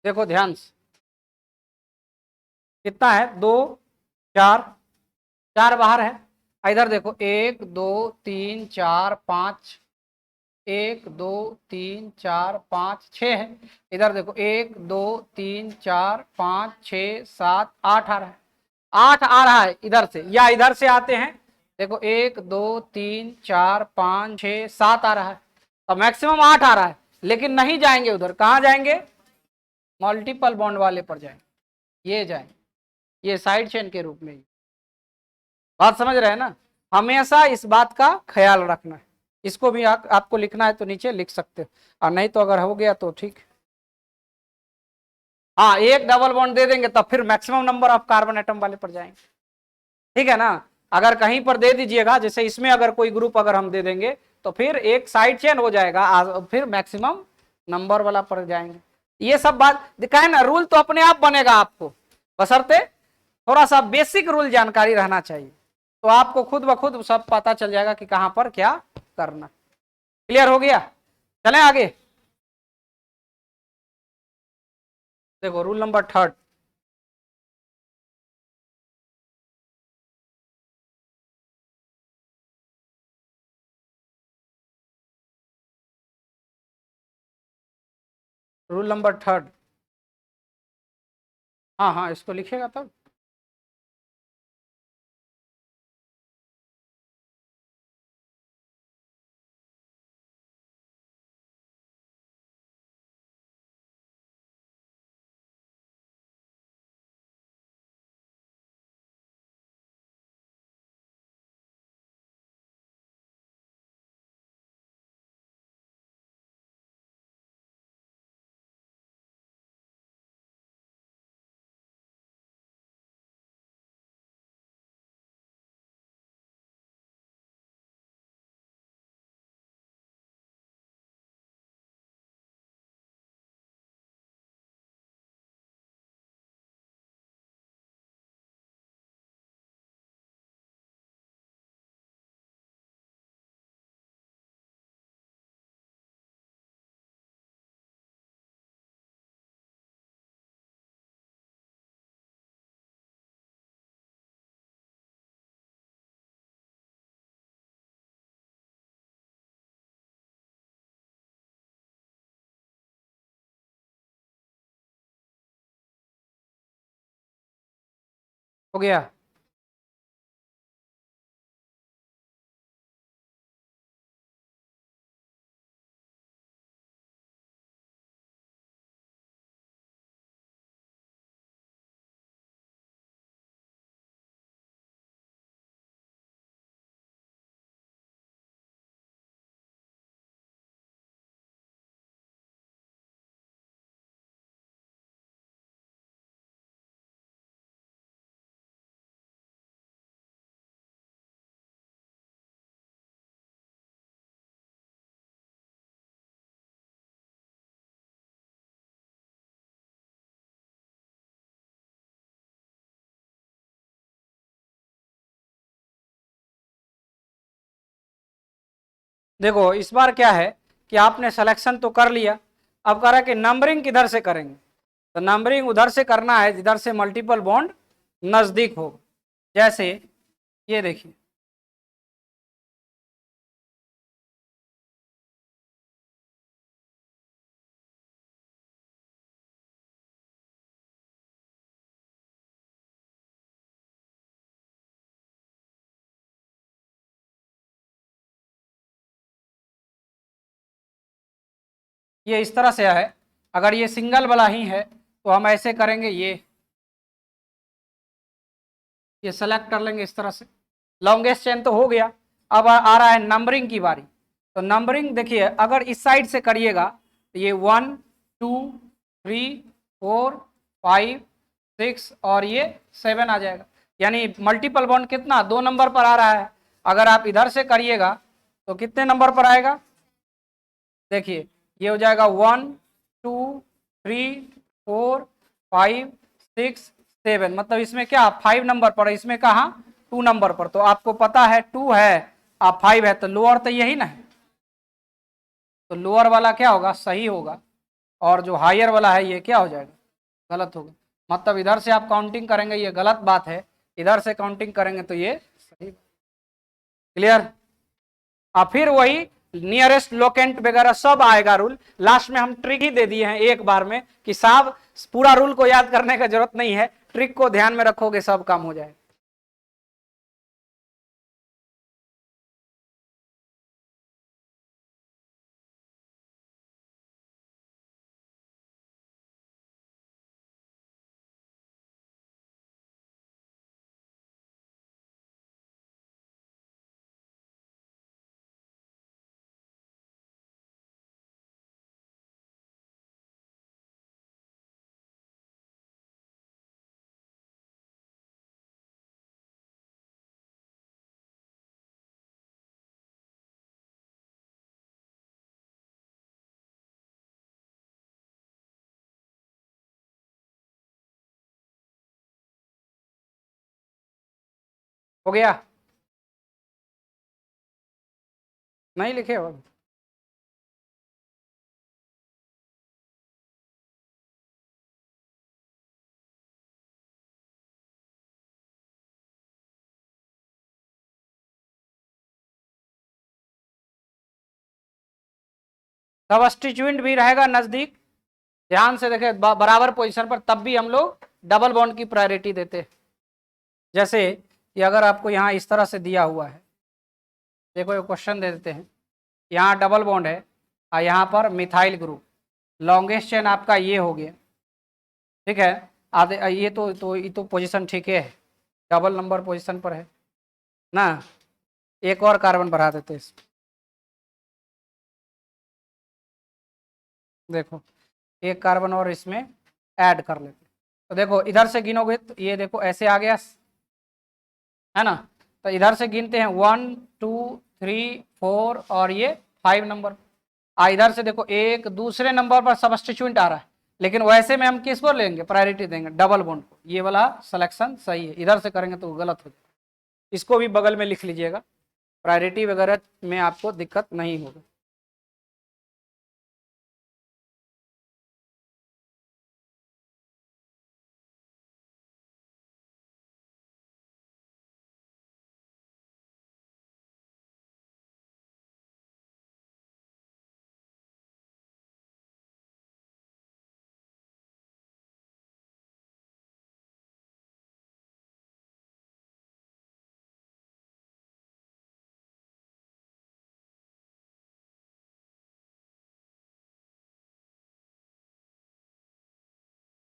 देखो ध्यान से, कितना है, 2 4, 4 बाहर है, इधर देखो 1 2 3 4 5, 1 2 3 4 5 6 है, इधर देखो 1 2 3 4 5 6 7 8 आ रहा है, 8 आ रहा है इधर से, या इधर से आते हैं, देखो 1 2 3 4 5 6 7 आ रहा है, तो मैक्सिमम 8 आ रहा है, लेकिन नहीं जाएंगे उधर, कहाँ जाएंगे, मल्टीपल बॉन्ड वाले पर जाएंगे, ये जाएंगे, ये साइड चेन के रूप में, बात समझ रहे हैं ना, हमेशा इस बात का ख्याल रखना है, इसको भी आपको लिखना है तो नीचे लिख सकते हो, और नहीं तो अगर हो गया तो ठीक। हाँ, एक डबल बॉन्ड दे देंगे तब फिर maximum number of carbon atom वाले पर जाएंगे, ठीक है ना। अगर कहीं पर दे दीजिएगा, जैसे इसमें अगर कोई ग्रुप अगर हम दे देंगे तो फिर एक साइड चेन हो जाएगा, फिर मैक्सिमम नंबर वाला पर जाएंगे, ये सब बात दिखाए ना, रूल तो अपने आप बनेगा आपको, बशर्ते थोड़ा सा बेसिक रूल जानकारी रहना चाहिए, तो आपको खुद ब खुद सब पता चल जाएगा कि कहां पर क्या करना। क्लियर हो गया, चलें आगे। देखो रूल नंबर 3, रूल नंबर 3, हाँ हाँ, इसको लिखिएगा तब। हो गया। देखो इस बार क्या है कि आपने सिलेक्शन तो कर लिया, अब कह रहा है कि नंबरिंग किधर से करेंगे। तो नंबरिंग उधर से करना है जिधर से मल्टीपल बॉन्ड नजदीक हो। जैसे ये देखिए, ये इस तरह से है। अगर ये सिंगल वाला ही है तो हम ऐसे करेंगे, ये सेलेक्ट कर लेंगे इस तरह से। लॉन्गेस्ट चेन तो हो गया। अब आ रहा है नंबरिंग की बारी। तो नंबरिंग देखिए, अगर इस साइड से करिएगा तो ये 1 2 3 4 5 6 और ये 7 आ जाएगा। यानी मल्टीपल बॉन्ड कितना, 2 नंबर पर आ रहा है। अगर आप इधर से करिएगा तो कितने नंबर पर आएगा, देखिए ये हो जाएगा 1 2 3 4 5 6 7, मतलब इसमें क्या 5 नंबर पर, इसमें कहा 2 नंबर पर। तो आपको पता है 2 है आप 5 है, तो लोअर तो यही ना है। तो लोअर वाला क्या होगा, सही होगा। और जो हायर वाला है ये क्या हो जाएगा, गलत होगा। मतलब इधर से आप काउंटिंग करेंगे ये गलत बात है, इधर से काउंटिंग करेंगे तो ये सही। क्लियर। और फिर वही नियरेस्ट लोकेंट वगैरह सब आएगा रूल। लास्ट में हम ट्रिक ही दे दिए हैं एक बार में कि साहब पूरा रूल को याद करने का जरूरत नहीं है, ट्रिक को ध्यान में रखोगे सब काम हो जाएगा। हो गया, नहीं लिखे हो। सब्स्टिट्यूएंट भी रहेगा नजदीक, ध्यान से देखे बराबर पोजीशन पर, तब भी हम लोग डबल बॉन्ड की प्रायोरिटी देते हैं। जैसे कि अगर आपको यहाँ इस तरह से दिया हुआ है, देखो ये क्वेश्चन दे देते हैं, यहाँ डबल बॉन्ड है और यहाँ पर मिथाइल ग्रुप, लॉन्गेस्ट चेन आपका ये हो गया, ठीक है। आधे ये तो पोजीशन ठीक है, डबल नंबर पोजीशन पर है ना। एक और कार्बन बढ़ा देते हैं इसमें, देखो एक कार्बन और इसमें ऐड कर लेते। तो देखो इधर से गिनोगे तो ये देखो ऐसे आ गया, है ना। तो इधर से गिनते हैं 1 2 3 4 और ये 5 नंबर। इधर से देखो एक दूसरे नंबर पर सब्स्टिट्यूएंट आ रहा है, लेकिन वैसे में हम किसको लेंगे, प्रायोरिटी देंगे डबल बॉन्ड को। ये वाला सिलेक्शन सही है, इधर से करेंगे तो गलत हो जाएगा। इसको भी बगल में लिख लीजिएगा, प्रायोरिटी वगैरह में आपको दिक्कत नहीं होगा।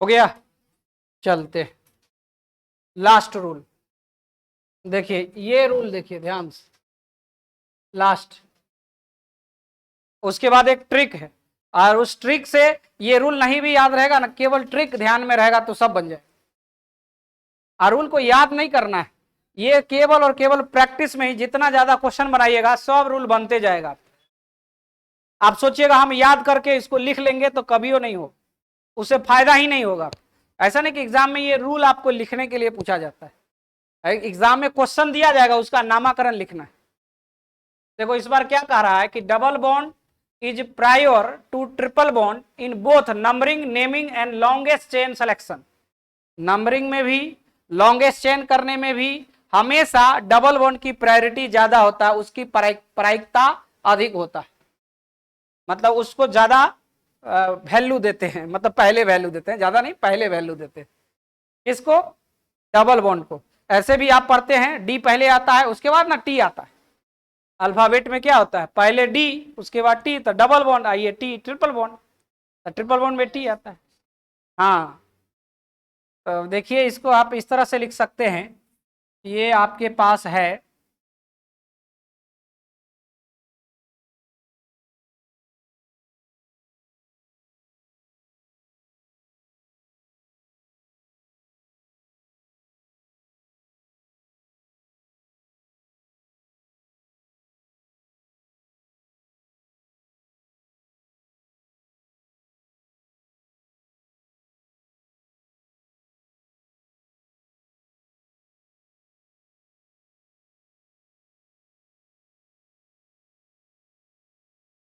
हो गया, चलते लास्ट रूल। देखिए ये रूल देखिए ध्यान से, लास्ट, उसके बाद एक ट्रिक है, और उस ट्रिक से ये रूल नहीं भी याद रहेगा ना, केवल ट्रिक ध्यान में रहेगा तो सब बन जाए। और रूल को याद नहीं करना है, ये केवल और केवल प्रैक्टिस में ही जितना ज्यादा क्वेश्चन बनाइएगा सब रूल बनते जाएगा। आप सोचिएगा हम याद करके इसको लिख लेंगे तो कभी वो नहीं हो, उससे फायदा ही नहीं होगा। ऐसा नहीं कि एग्जाम में ये रूल आपको लिखने के लिए पूछा जाता है, एग्जाम में क्वेश्चन दिया जाएगा उसका नामकरण लिखना है। देखो इस बार क्या कह रहा है कि double bond is prior to triple bond in both numbering, naming and longest chain selection. Numbering में भी, लॉन्गेस्ट चेन करने में भी हमेशा डबल बॉन्ड की प्रायोरिटी ज्यादा होता है, उसकी प्रायिकता अधिक होता है, मतलब उसको ज्यादा वैल्यू देते हैं, मतलब पहले वैल्यू देते हैं, ज्यादा नहीं पहले वैल्यू देते हैं। इसको डबल बॉन्ड को ऐसे भी आप पढ़ते हैं, डी पहले आता है उसके बाद ना टी आता है। अल्फाबेट में क्या होता है, पहले डी उसके बाद टी, तो डबल बॉन्ड आइए टी ट्रिपल बॉन्ड, तो ट्रिपल बॉन्ड में टी आता है। हाँ तो देखिए इसको आप इस तरह से लिख सकते हैं, ये आपके पास है,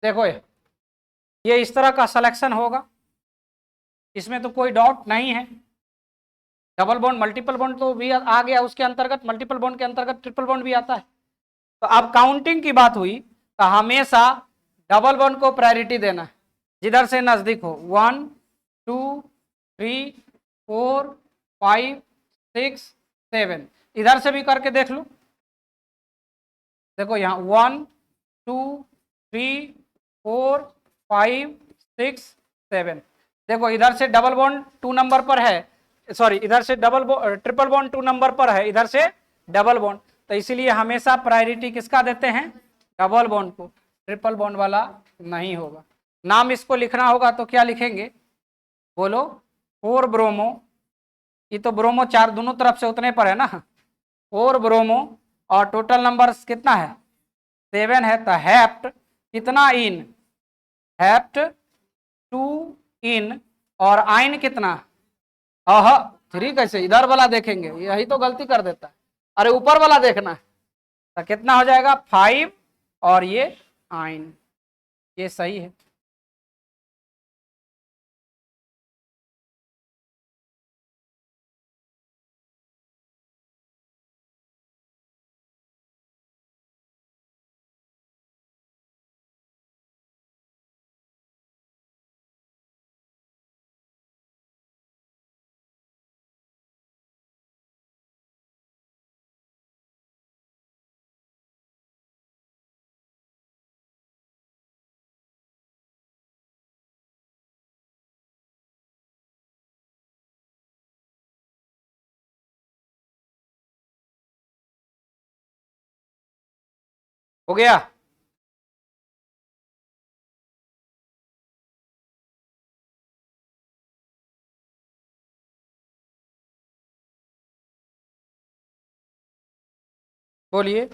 देखो ये इस तरह का सिलेक्शन होगा, इसमें तो कोई डाउट नहीं है। डबल बॉन्ड मल्टीपल बॉन्ड तो भी आ गया उसके अंतर्गत, मल्टीपल बॉन्ड के अंतर्गत ट्रिपल बॉन्ड भी आता है। तो अब काउंटिंग की बात हुई तो हमेशा डबल बॉन्ड को प्रायोरिटी देना है, जिधर से नजदीक हो। 1 2 3 4 5 6 7, इधर से भी करके देख लो। देखो यहाँ 1 2 3 4 5 6 7, देखो इधर से डबल बॉन्ड 2 नंबर पर है, सॉरी इधर से ट्रिपल बॉन्ड 2 नंबर पर है, इधर से डबल बॉन्ड, तो इसीलिए हमेशा प्रायोरिटी किसका देते हैं, डबल बॉन्ड को, ट्रिपल बॉन्ड वाला नहीं होगा। नाम इसको लिखना होगा तो क्या लिखेंगे, बोलो 4 ब्रोमो, ये तो ब्रोमो 4 दोनों तरफ से उतने पर है ना, 4 ब्रोमो, और टोटल नंबर कितना है 7 है, तो हैप्ट कितना इन, हैप्ट 2 इन, और आइन कितना, आह 3 कैसे, इधर वाला देखेंगे, यही तो गलती कर देता है, अरे ऊपर वाला देखना है, तो कितना हो जाएगा 5, और ये आइन, ये सही है। हो गया? बोलिए,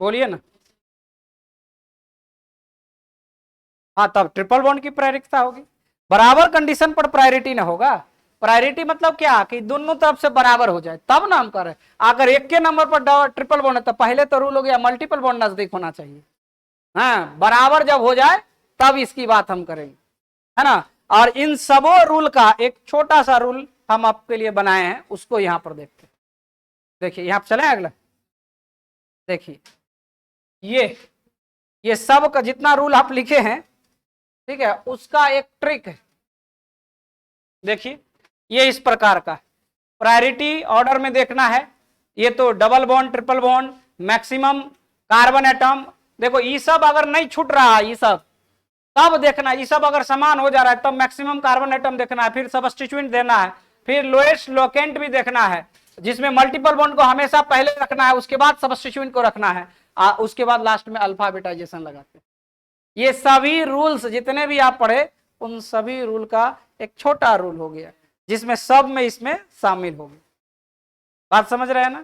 बोलिए ना। हाँ, तब ट्रिपल बॉन्ड की प्रायरिकता होगी। बराबर कंडीशन पर प्रायोरिटी ना होगा। प्रायोरिटी मतलब क्या कि दोनों तरफ से बराबर हो जाए तब ना हम कर रहे। अगर एक के नंबर पर ट्रिपल बॉन्ड है तो पहले तो रूल हो गया मल्टीपल बॉन्ड नजदीक होना चाहिए। हाँ, बराबर जब हो जाए तब इसकी बात हम करेंगे, है ना। और इन सबों रूल का एक छोटा सा रूल हम आपके लिए बनाए हैं, उसको यहां पर देखते हैं। देखिए यहां पर चले अगला। देखिए ये सब का जितना रूल आप लिखे हैं, ठीक है, उसका एक ट्रिक है। देखिए ये इस प्रकार का प्रायोरिटी ऑर्डर में देखना है। ये तो double bond, triple bond, maximum carbon atom. देखो ये सब अगर नहीं छूट रहा, ये सब तब देखना है। ये सब अगर समान हो जा रहा है तब मैक्सिमम कार्बन एटम देखना है, फिर सब्स्टिट्यूएंट देना है, फिर लोएस्ट लोकेंट भी देखना है, जिसमें मल्टीपल बॉन्ड को हमेशा पहले रखना है, उसके बाद सब्स्टिट्यूएंट को रखना है, उसके बाद लास्ट में अल्फाबेटाइजेशन लगाते हैं। ये सभी रूल्स जितने भी आप पढ़े, उन सभी रूल का एक छोटा रूल हो गया जिसमें सब में इसमें शामिल हो गया। बात समझ रहे हैं ना?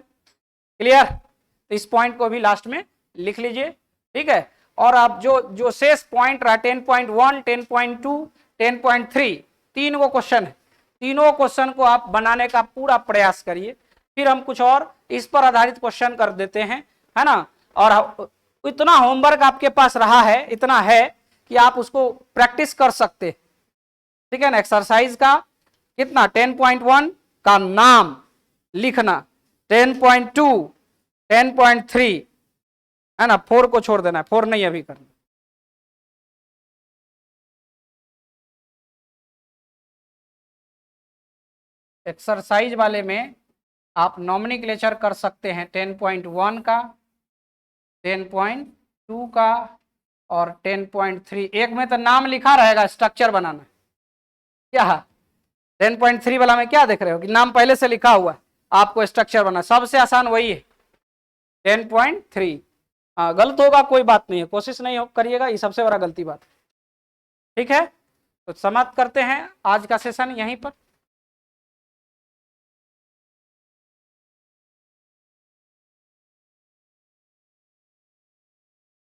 क्लियर? तो इस पॉइंट को भी लास्ट में लिख लीजिए, ठीक है। और आप जो जो शेष पॉइंट रहा 10.1, 10.2, 10.3, तीन वो क्वेश्चन है, तीनों क्वेश्चन को आप बनाने का पूरा प्रयास करिए। फिर हम कुछ और इस पर आधारित क्वेश्चन कर देते हैं, है ना। और इतना होमवर्क आपके पास रहा है, इतना है कि आप उसको प्रैक्टिस कर सकते, ठीक है ना। एक्सरसाइज का कितना 10.1 का नाम लिखना, 10.2, 10.3, है ना। 4 को छोड़ देना है, 4 नहीं अभी करना। एक्सरसाइज वाले में आप नॉमेनक्लेचर कर सकते हैं 10.1 का, 10.2 का और 10.3। एक में तो नाम लिखा रहेगा, स्ट्रक्चर बनाना क्या। 10.3 वाला में क्या देख रहे हो कि नाम पहले से लिखा हुआ है, आपको स्ट्रक्चर बनाना सबसे आसान वही है 10.3। गलत होगा कोई बात नहीं है, कोशिश नहीं करिएगा, ये सबसे बड़ा गलती बात है, ठीक है। तो समाप्त करते हैं आज का सेशन यहीं पर।